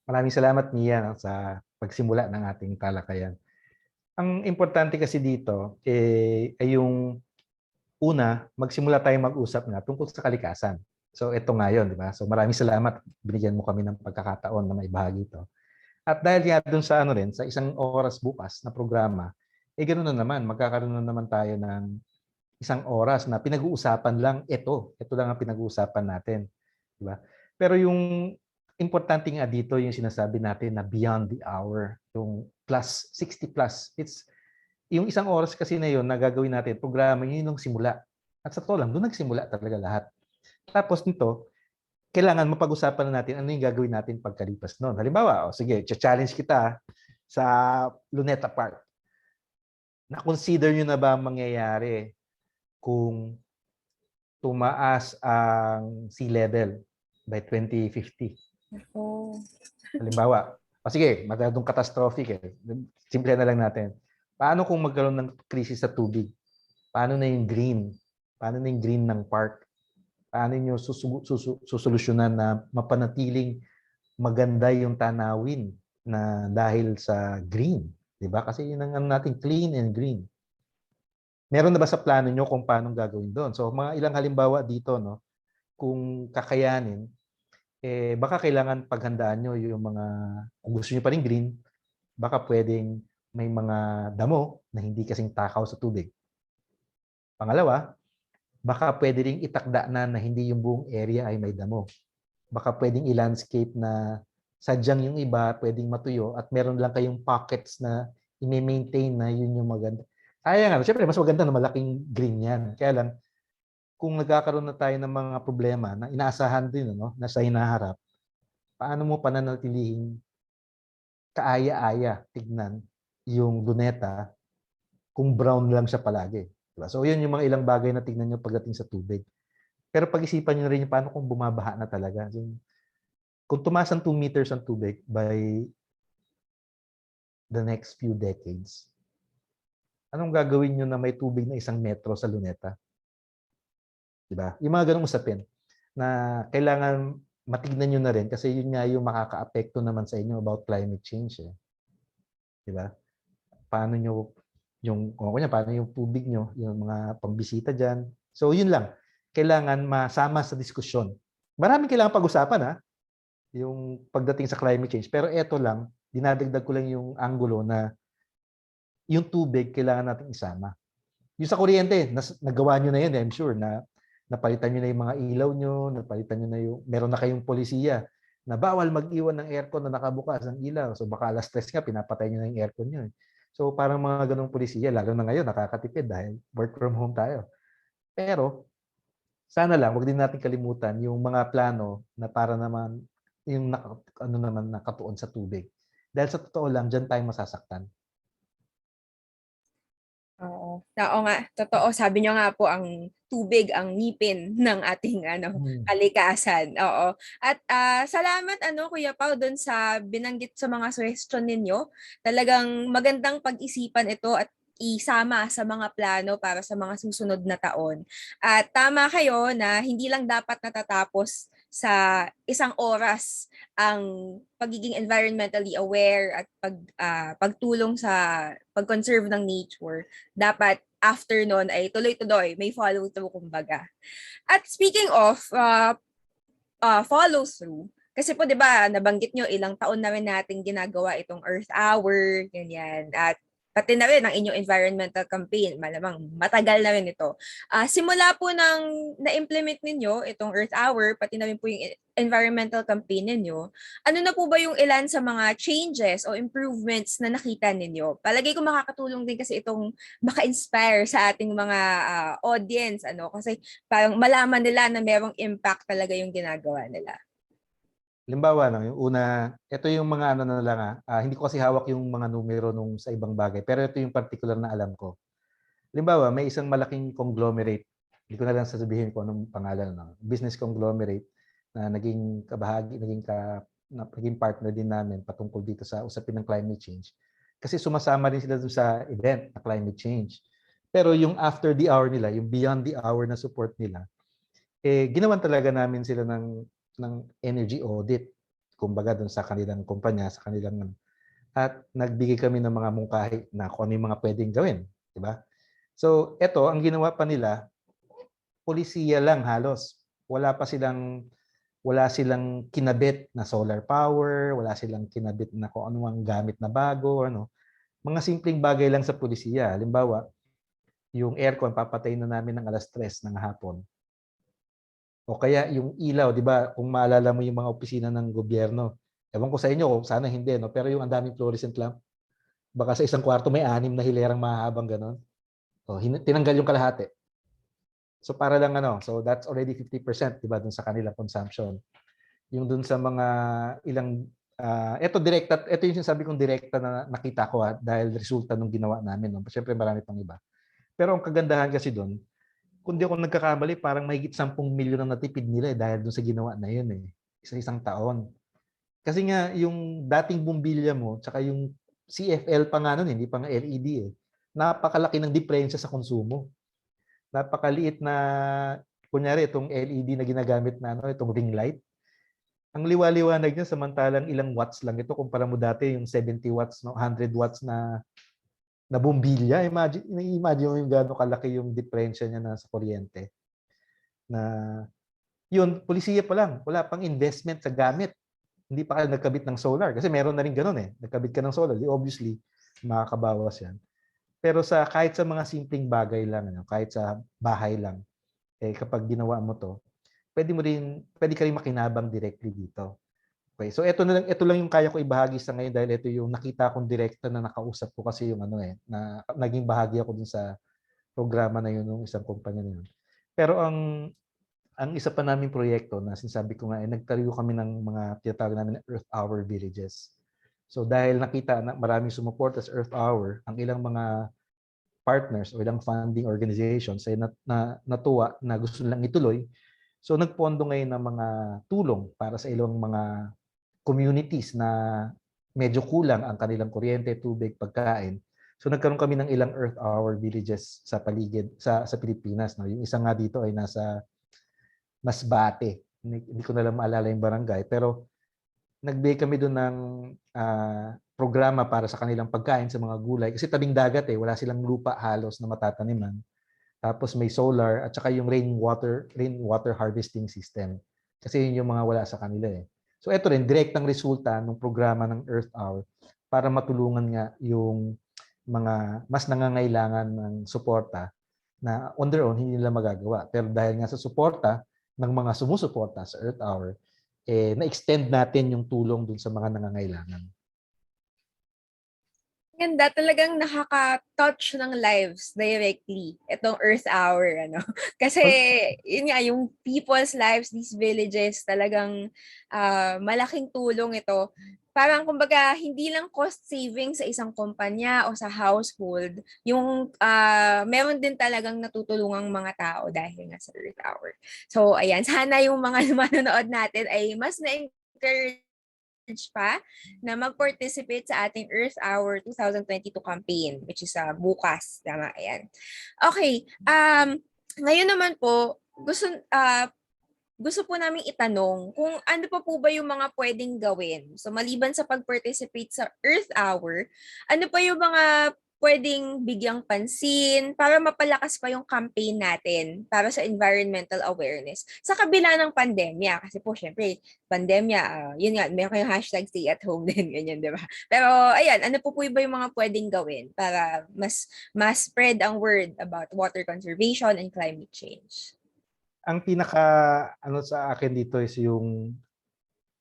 Maraming salamat, Mia, sa pagsimula ng ating talakayan. Ang importante kasi dito ay yung una, magsimula tayong mag-usap nga tungkol sa kalikasan. So ito nga yun, di ba? So maraming salamat. Binigyan mo kami ng pagkakataon na maibahagi ito. At dahil nga dun sa sa isang oras bukas na programa, ganoon na naman, magkakaroon na naman tayo ng isang oras na pinag-uusapan lang ito. Ito lang ang pinag-uusapan natin, di ba? Pero yung importante nga dito yung sinasabi natin na beyond the hour, yung plus 60 plus. It's yung isang oras kasi na yun na gagawin natin, programa yun yung simula. At sa totoo lang, doon nagsimula talaga lahat. Tapos nito, kailangan mapag-usapan na natin ano yung gagawin natin pagkalipas noon. Halimbawa, sige, challenge kita sa Luneta Park. Na-consider nyo na ba mangyayari kung tumaas ang sea level by 2050? Halimbawa, sige, masyadong catastrophic Simple na lang natin. Paano kung magkaroon ng krisis sa tubig? Paano na yung green? Paano na yung green ng park? Paano nyo susolusyonan na mapanatiling maganda yung tanawin na dahil sa green? Diba? Kasi yun ang natin, clean and green. Meron na ba sa plano nyo kung paano gagawin doon? So mga ilang halimbawa dito, kung kakayanin, baka kailangan paghandaan nyo yung mga, kung gusto nyo pa rin green, baka pwedeng may mga damo na hindi kasing takaw sa tubig. Pangalawa, baka pwede ring itakda na hindi yung buong area ay may damo. Baka pwedeng i-landscape na sadyang yung iba pwedeng matuyo at meron lang kayong pockets na i-maintain na yun yung maganda. Kaya siyempre mas maganda na malaking green yan. Kaya lang, kung nagkakaroon na tayo ng mga problema na inaasahan din na sa hinaharap, paano mo pananatilihin kaaya-aya tignan yung luneta kung brown lang siya palagi? Diba? So, yun yung mga ilang bagay na tignan nyo pagdating sa tubig. Pero pag-isipan nyo rin yung paano kung bumabaha na talaga. Kung tumaas ang 2 meters ang tubig by the next few decades, anong gagawin nyo na may tubig na 1 metro sa luneta? Diba? Yung mga ganong usapin na kailangan matignan nyo na rin kasi yun nga yung makaka-apekto naman sa inyo about climate change. Di ba? Paano nyo paano yung tubig nyo, yung mga pambisita dyan. So yun lang, kailangan masama sa diskusyon. Maraming kailangan pag-usapan yung pagdating sa climate change. Pero eto lang, dinadagdag ko lang yung angulo na yung tubig kailangan natin isama. Yung sa kuryente, nagawa nyo na yan, I'm sure, na napalitan nyo na yung mga ilaw nyo, napalitan nyo na meron na kayong polisiya na bawal mag-iwan ng aircon na nakabukas ang ilaw. So baka alas 3 nga, pinapatay nyo na yung aircon nyo. So parang mga ganong polisiya, lalo na ngayon, nakakatipid dahil work from home tayo. Pero sana lang, wag din natin kalimutan yung mga plano na para naman yung nakatuon sa tubig. Dahil sa totoo lang, dyan tayo masasaktan. Oo. Oo nga, totoo. Sabi niyo nga po, ang tubig ang ngipin ng ating kalikasan. Oo. At salamat Kuya Pao doon sa binanggit sa mga suggestion ninyo. Talagang magandang pag-isipan ito at isama sa mga plano para sa mga susunod na taon. At tama kayo na hindi lang dapat natatapos sa isang oras ang pagiging environmentally aware at pagtulong sa pag-conserve ng nature. Dapat after nun ay tuloy-tuloy, may follow-through kumbaga. At speaking of follow-through, kasi po 'di ba nabanggit nyo ilang taon na rin natin ginagawa itong Earth Hour, ganyan. At pati na rin ang inyong environmental campaign, malamang matagal na rin ito. Simula po nang na-implement ninyo itong Earth Hour, pati na rin po yung environmental campaign ninyo, ano na po ba yung ilan sa mga changes o improvements na nakita ninyo? Palagay ko makakatulong din kasi itong maka-inspire sa ating mga audience, kasi parang malaman nila na merong impact talaga yung ginagawa nila. Halimbawa, yung una, ito yung mga na lang hindi ko kasi hawak yung mga numero nung sa ibang bagay, pero ito yung particular na alam ko. Halimbawa, may isang malaking conglomerate, hindi ko na lang sasabihin kung anong pangalan, business conglomerate na naging kabahagi, naging partner din namin patungkol dito sa usapin ng climate change. Kasi sumasama rin sila dun sa event na climate change. Pero yung after the hour nila, yung beyond the hour na support nila, ginawan talaga namin sila ng energy audit, kumbaga dun sa kanilang kumpanya, sa kanilang at nagbigay kami ng mga mungkahi na kung ano yung mga pwedeng gawin, di ba? So, eto, ang ginawa pa nila, polisiya lang halos. Wala silang kinabit na solar power, wala silang kinabit na kung ano ang gamit na bago, Mga simpleng bagay lang sa polisiya. Halimbawa, yung aircon, papatay na namin ng alas 3 ng hapon. O kaya yung ilaw, di ba? Kung maalala mo yung mga opisina ng gobyerno, ewan ko sa inyo, sana hindi, pero yung ang daming fluorescent lamp, baka sa isang kwarto may 6 na hilerang mahabang ganon. O, tinanggal yung kalahati. So para lang so that's already 50%, di ba, dun sa kanilang consumption. Yung dun sa mga ilang, ito yung sinasabi kong direkta na nakita ko dahil resulta nung ginawa namin. Siyempre marami pang iba. Pero ang kagandahan kasi dun, kung di ako nagkakamali, parang mahigit 10 milyon ang natipid nila dahil doon sa ginawa na yun isang taon. Kasi nga, yung dating bumbilya mo, tsaka yung CFL pa nga nun, hindi pa nga LED napakalaki ng diferensya sa konsumo. Napakaliit na, kunyari, itong LED na ginagamit na, itong ring light, ang liwa-liwanag niya, samantalang ilang watts lang ito, kumpara mo dati yung 70 watts, 100 watts na bumbilya. Imagine mo yung gaano kalaki yung diferensya niya na sa kuryente. Na yun, polisiya pa lang, wala pang investment sa gamit. Hindi pa kayo nagkabit ng solar kasi meron na rin ganoon Nagkabit ka ng solar, obviously makakabawas yan. Pero kahit sa mga simpleng bagay lang, kahit sa bahay lang, kapag ginawa mo to, pwede ka rin makinabang directly dito. Okay, so ito lang yung kaya ko ibahagi sa ngayon dahil ito yung nakita kong direkta na nakausap ko kasi yung na naging bahagi ako dun sa programa na yun ng isang kumpanya na yun. Pero ang isa pa naming proyekto na sinasabi ko nga nagtayo kami ng mga tinatawag namin na Earth Hour villages. So dahil nakita na maraming sumuporta sa Earth Hour, ang ilang mga partners o ilang funding organizations ay natuwa na gusto nilang ituloy. So nagpondo ngayon ng mga tulong para sa ilang mga communities na medyo kulang ang kanilang kuryente, tubig, pagkain. So nagkaroon kami ng ilang Earth Hour villages sa paligid sa Pilipinas. Yung isa nga dito ay nasa Masbate. Hindi ko na lang maalala yung barangay, pero nagbigay kami doon ng programa para sa kanilang pagkain sa mga gulay. Kasi tabing dagat wala silang lupa halos na matataniman. Tapos may solar at saka yung rainwater harvesting system. Kasi yun yung mga wala sa kanila So ito rin, direktang resulta ng programa ng Earth Hour para matulungan nga yung mga mas nangangailangan ng suporta na on their own hindi nila magagawa. Pero dahil nga sa suporta ng mga sumusuporta sa Earth Hour, na-extend natin yung tulong dun sa mga nangangailangan. Ganda, talagang nakaka-touch ng lives directly itong Earth Hour, ano. Kasi yun nga, yung people's lives, these villages, talagang malaking tulong ito. Parang kumbaga, hindi lang cost saving sa isang kumpanya o sa household, yung meron din talagang natutulungang mga tao dahil nga sa Earth Hour. So ayan, sana yung mga manonood natin ay mas na-encourage pa na mag-participate sa ating Earth Hour 2022 campaign, which is bukas. Tama, ayan. Okay, ngayon naman po, gusto po naming itanong kung ano pa po ba yung mga pwedeng gawin. So maliban sa pag-participate sa Earth Hour, ano pa yung mga pwedeng bigyang pansin para mapalakas pa yung campaign natin para sa environmental awareness sa kabila ng pandemya. Kasi po, syempre, pandemya, yun nga, meron kayong hashtag stay at home din, ganyan, di ba? Pero, ayan, ano po ba yung mga pwedeng gawin para mas spread ang word about water conservation and climate change? Ang pinaka sa akin dito is yung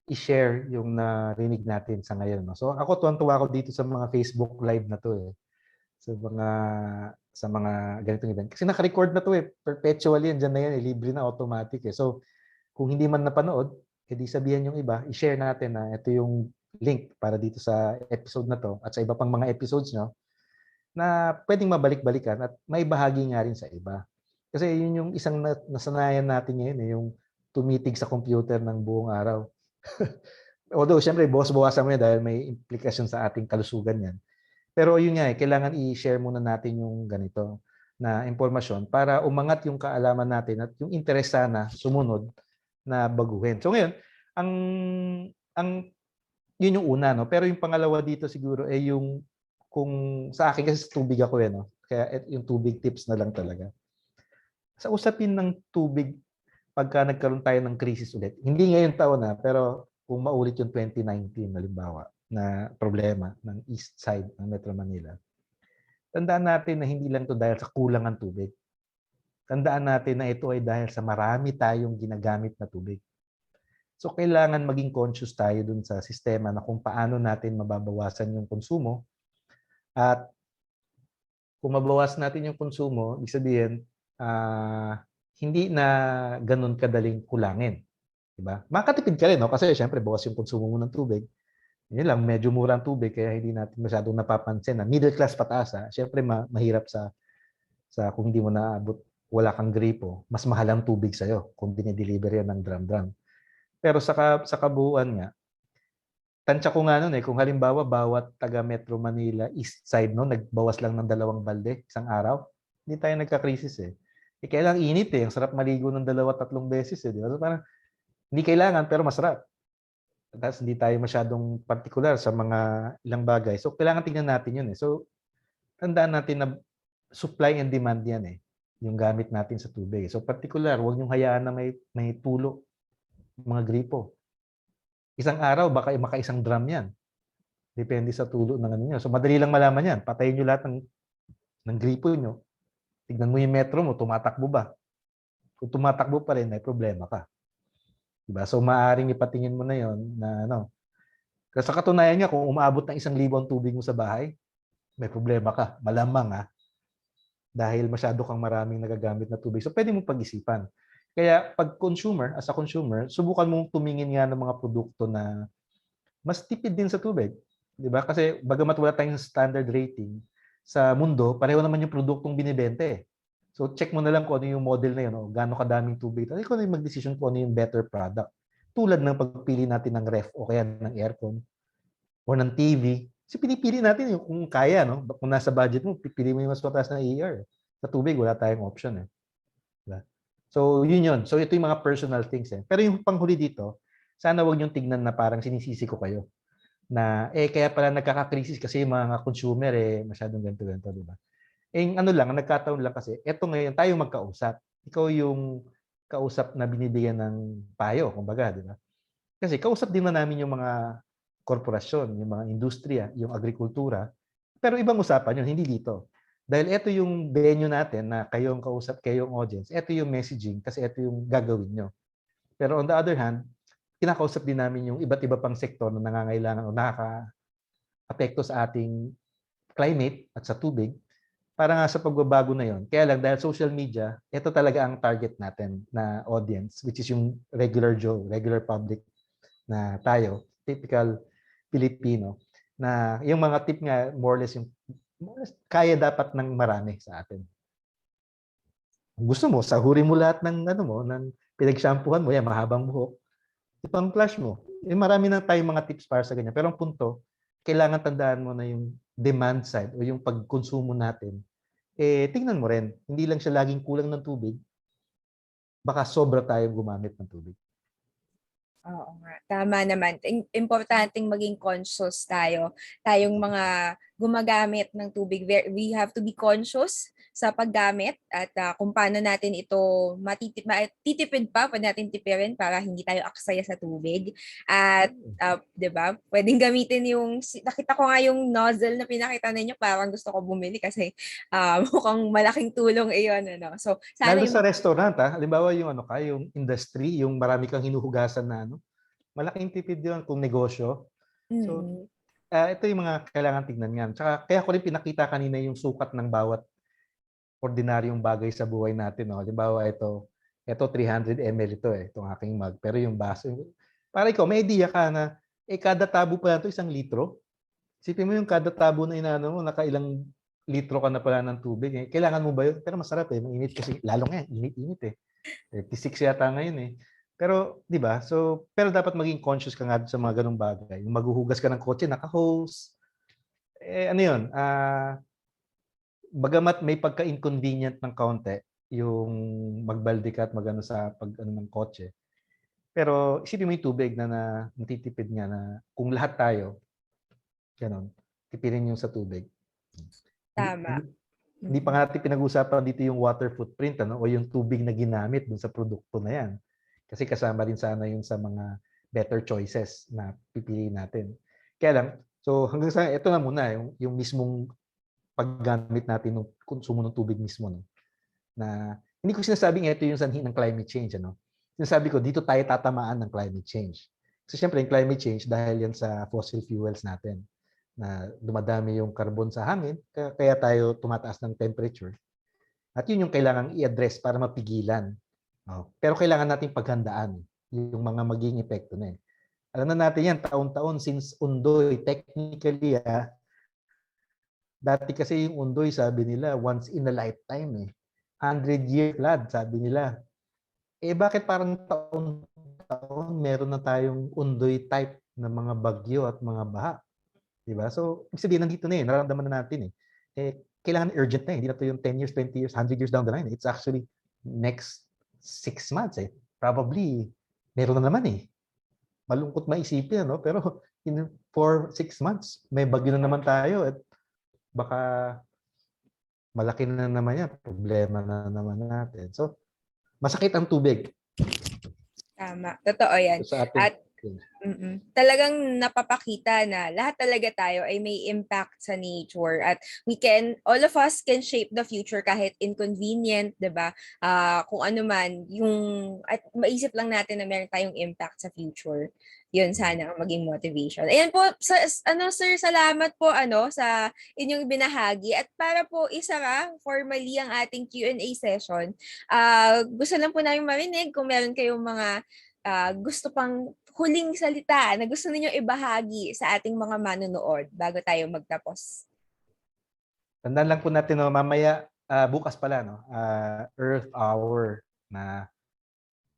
i-share yung narinig natin sa ngayon. No? So ako tuwan-tuwa ako dito sa mga Facebook live na to sa mga ganitong event. Kasi naka-record na to perpetually, andyan na yan, libre na, automatic So kung hindi man napanood, edi sabihan yung iba, i-share natin na ito yung link para dito sa episode na to at sa iba pang mga episodes nyo na pwedeng mabalik-balikan at may bahagi nga rin sa iba. Kasi yun yung isang nasanayan natin ngayon yung tumitig sa computer ng buong araw. Although, syempre, bawasan mo yan dahil may implikasyon sa ating kalusugan yan. Pero yun nga kailangan i-share muna natin yung ganito na impormasyon para umangat yung kaalaman natin at yung interes sana sumunod na baguhin. So ngayon, yun yung una, no? Pero yung pangalawa dito siguro yung kung sa akin kasi tubig ako no? Kaya yung tubig tips na lang talaga. Sa usapin ng tubig, pagka nagkaroon tayo ng krisis ulit, hindi ngayon taon pero kung maulit yung 2019 halimbawa na problema ng east side ng Metro Manila, tandaan natin na hindi lang to dahil sa kulang ng tubig. Tandaan natin na ito ay dahil sa marami tayong ginagamit na tubig. So kailangan maging conscious tayo dun sa sistema na kung paano natin mababawasan yung konsumo. At kung mabawasan natin yung konsumo, ibig sabihin, hindi na ganun kadaling kulangin. Diba? Makatipid ka rin, no? Kasi syempre, bawas yung konsumo mo ng tubig. Yun lang, medyo mura ang tubig, kaya hindi natin masyadong napapansin. Middle class pataas, syempre mahirap sa kung hindi mo naabot, wala kang gripo, mas mahal ang tubig sa'yo kung dinideliver yan ng drum-drum. Pero sa kabuuan nga, tansya ko nga nun kung halimbawa bawat taga Metro Manila East Side nagbawas lang ng 2 balde isang araw, hindi tayo nagka-krisis kailangan init ang sarap maligo ng 2-3 beses di ba? So, parang hindi kailangan pero masarap. Tapos hindi tayo masyadong particular sa mga ilang bagay. So kailangan tingnan natin yun So tandaan natin na supply and demand yan yung gamit natin sa tubig. So particular, huwag niyong hayaan na may tulo, mga gripo. Isang araw, baka maka-isang drum yan. Depende sa tulo ng ano nyo. So madali lang malaman yan. Patayin nyo lahat ng gripo nyo. Tignan mo yung metro mo, tumatakbo ba? Kung tumatakbo pa rin, may problema ka. Diba? So maaaring ipatingin mo na yon na Kasi sa katunayan nga, kung umaabot ng 1,000 ang tubig mo sa bahay, may problema ka. Malamang dahil masyado kang maraming nagagamit na tubig. So pwede mong pag-isipan. Kaya pag as a consumer, subukan mong tumingin nga ng mga produkto na mas tipid din sa tubig. Diba? Kasi bagamat wala tayong standard rating sa mundo, pareho naman yung produktong binibente. So check mo na lang kung ano yung model na yun, gaano kadaming tubig. Ikaw na yung mag-decision kung ano yung better product. Tulad ng pagpili natin ng ref o kaya ng aircon o ng TV. Kasi pinipili natin yung kung kaya, kung nasa budget mo, pipili mo yung mas mataas na ER. Sa tubig, wala tayong option. Diba? So, yun. So, ito yung mga personal things eh. Pero yung panghuli dito, sana wag niyong tignan na parang sinisisi ko kayo. Na, kaya pala nagkaka-crisis kasi yung mga consumer masyadong ganito, di ba? Ano lang, nagkataon lang kasi, eto ngayon, tayo magkausap. Ikaw yung kausap na binibigyan ng payo, kumbaga, di ba? Kasi kausap din na namin yung mga korporasyon, yung mga industriya, yung agrikultura. Pero ibang usapan yun, hindi dito. Dahil ito yung venue natin na kayong kausap, kayong audience, ito yung messaging kasi ito yung gagawin nyo. Pero on the other hand, kinakausap din namin yung iba't iba pang sektor na nangangailangan o nakaka-apekto sa ating climate at sa tubig para nga sa pagbabago na yon. Kaya lang dahil social media, ito talaga ang target natin na audience, which is yung regular Joe, regular public na tayo, typical Filipino, na yung mga tip nga more or less kaya dapat ng marami sa atin. Kung gusto mo, sahurin mo lahat ng ng pinag-shampoohan mo, yan, mahabang buhok, ipang-flash mo. Marami na tayong mga tips para sa ganyan. Pero ang punto, kailangan tandaan mo na yung demand side o yung pagkonsumo natin, tingnan mo rin, hindi lang siya laging kulang ng tubig, baka sobra tayong gumamit ng tubig. Oo nga, tama naman. Importanteng maging conscious tayo. Tayong mga gumagamit ng tubig. We have to be conscious sa paggamit at kung paano natin ito matitipid pa, pwede natin tipirin para hindi tayo aksaya sa tubig. At, 'di ba? Pwedeng gamitin yung, nakita ko nga yung nozzle na pinakita ninyo, parang gusto ko bumili kasi mukhang malaking tulong iyon. So, sana lalo sa restaurant, halimbawa yung yung industry, yung marami kang hinuhugasan na malaking tipid yun kung negosyo. So, ito yung mga kailangan tignan yan. Tsaka, kaya ko rin pinakita kanina yung sukat ng bawat ordinaryong bagay sa buhay natin. Halimbawa, ito 300 ml ito itong aking mug. Pero yung baso, para ikaw, may idea ka na, kada tabo pa ito, 1 litro. Sipin mo yung kada tabo na inano mo, nakailang litro ka na pala ng tubig. Kailangan mo ba yun? Pero masarap mainit kasi, lalo nga, init 36 yata ngayon Pero, di ba? So, pero dapat maging conscious ka nga sa mga ganung bagay. Yung maghuhugas ka ng kotse, naka-hose. Ano yun? Bagamat may pagka-inconvenient ng kaunti, yung magbalde ka at magano sa pag-ano ng kotse. Pero isipin mo yung tubig na natitipid nga na kung lahat tayo, ganun, tipirin yung sa tubig. Tama. Hindi pa nga natin pinag-usapan dito yung water footprint o yung tubig na ginamit dun sa produkto na yan. Kasi kasama rin sana yun sa mga better choices na pipiliin natin. Kaya lang, so hanggang sa ito na muna, yung mismong paggamit natin ng konsumo ng tubig mismo. Na hindi ko sinasabing ito yung sanhi ng climate change. Sinasabi ko, dito tayo tatamaan ng climate change. Kasi syempre, yung climate change dahil yan sa fossil fuels natin na dumadami yung carbon sa hangin, kaya tayo tumataas ng temperature. At yun yung kailangang i-address para mapigilan. Pero kailangan nating paghandaan yung mga magiging epekto na Alam na natin yan, taon-taon since Undoy. Technically, dati kasi yung Undoy, sabi nila, once in a lifetime 100-year flood, sabi nila. Bakit parang taon-taon meron na tayong Undoy type na mga bagyo at mga baha? Diba? So, ibig sabihin, nandito na nararamdaman na natin kailangan urgent na hindi na ito yung 10 years, 20 years, 100 years down the line. It's actually next 6 months Probably, meron na naman Malungkot maisipin, pero for 6 months, may bagyo na naman tayo at baka malaki na naman yan. Problema na naman natin. So, masakit ang tubig. Tama. Totoo yan. So, sa atin, At talagang napapakita na lahat talaga tayo ay may impact sa nature at all of us can shape the future kahit inconvenient, 'di ba? Kung ano man at maisip lang natin na meron tayong impact sa future. 'Yun sana ang maging motivation. Ayan po, sir, salamat po sa inyong binahagi at para po isara formally ang ating Q&A session. Gusto lang po namin marinig kung meron kayong mga gusto pang huling salita na gusto ninyong ibahagi sa ating mga manonood bago tayo magtapos. Tandaan lang po natin, mamaya, bukas pala, Earth Hour na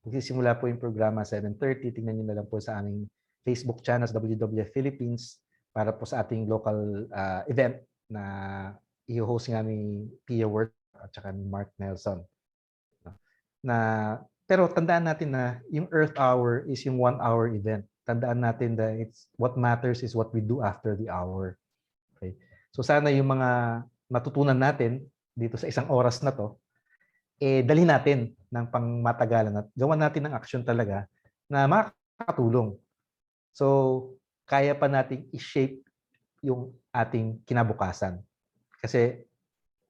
magsisimula po yung programa 7:30. Tingnan nyo na lang po sa aming Facebook channels, WWF Philippines, para po sa ating local event na i-host nga ni Pia Worth at saka ni Mark Nelson. Pero tandaan natin na yung Earth Hour is yung 1-hour event. Tandaan natin that what matters is what we do after the hour. Okay? So sana yung mga matutunan natin dito sa 1 oras na to, dalhin natin ng pangmatagalan at gawan natin ng action talaga na makakatulong. So kaya pa nating i-shape yung ating kinabukasan. Kasi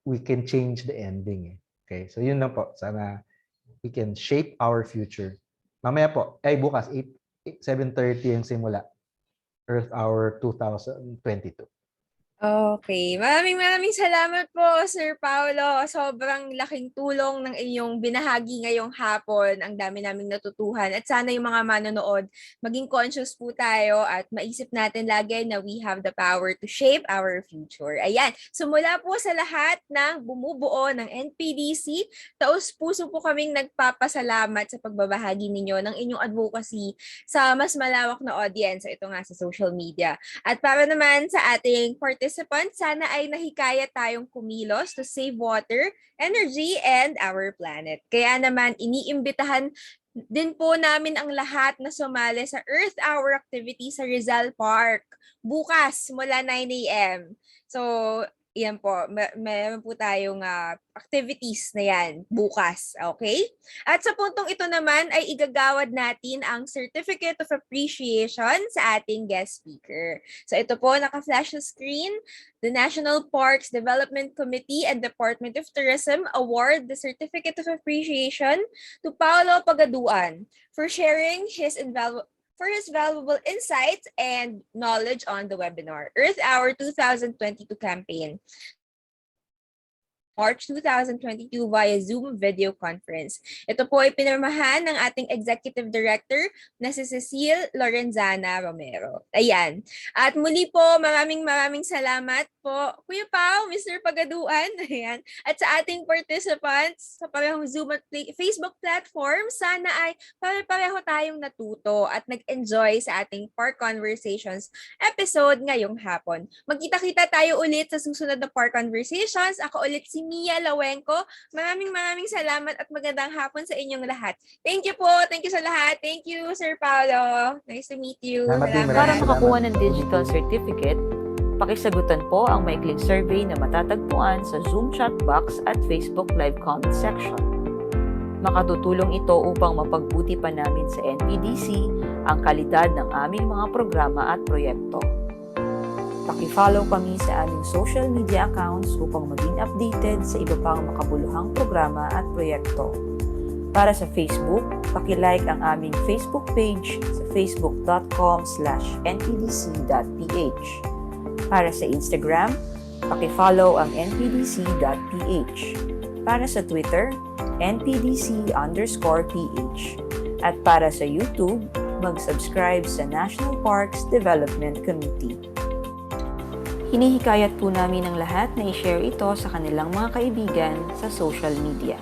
we can change the ending. Okay? So yun lang po. Sana we can shape our future. Mamaya po, bukas, 7:30 ang simula. Earth Hour 2022. Okay. Maraming salamat po, Sir Paolo. Sobrang laking tulong ng inyong binahagi ngayong hapon. Ang dami naming natutuhan. At sana yung mga manonood, maging conscious po tayo at maisip natin lagi na we have the power to shape our future. Ayan. So mula po sa lahat ng bumubuo ng NPDC, taos-puso po kaming nagpapasalamat sa pagbabahagi ninyo ng inyong advocacy sa mas malawak na audience. So ito nga sa social media. At para naman sa ating participants, sana ay nahikayat tayong kumilos to save water, energy, and our planet. Kaya naman, iniimbitahan din po namin ang lahat na sumali sa Earth Hour activity sa Rizal Park bukas mula 9 a.m. So, yan po, meron po tayong activities na yan bukas, okay? At sa puntong ito naman ay igagawad natin ang Certificate of Appreciation sa ating guest speaker. So ito po, naka-flash sa screen. The National Parks Development Committee and Department of Tourism award the Certificate of Appreciation to Paolo Pagaduan for sharing his valuable insights and knowledge on the webinar, Earth Hour 2022 campaign, March 2022 via Zoom video conference. Ito po ay pinirmahan ng ating Executive Director na si Cecile Lorenzana Romero. Ayan. At muli po, maraming salamat po, Kuya Pao, Mr. Pagaduan. Ayan. At sa ating participants sa parehong Zoom at Facebook platform, sana ay pare-pareho tayong natuto at nag-enjoy sa ating Park Conversations episode ngayong hapon. Magkita-kita tayo ulit sa susunod na Park Conversations. Ako ulit si Mia Lauengco. Maraming salamat at magandang hapon sa inyong lahat. Thank you po. Thank you sa lahat. Thank you, Sir Paolo. Nice to meet you. Para makakuha ng digital certificate, pakisagutan po ang maikling survey na matatagpuan sa Zoom chat box at Facebook live comment section. Makatutulong ito upang mapagbuti pa namin sa NPDC ang kalidad ng aming mga programa at proyekto. Paki-follow kami sa aming social media accounts upang maging updated sa iba pang makabuluhang programa at proyekto. Para sa Facebook, paki-like ang aming Facebook page sa facebook.com/npdc.ph. Para sa Instagram, paki-follow ang npdc.ph. Para sa Twitter, npdc_ph. At para sa YouTube, mag-subscribe sa National Parks Development Committee. Hinihikayat po namin ang lahat na i-share ito sa kanilang mga kaibigan sa social media.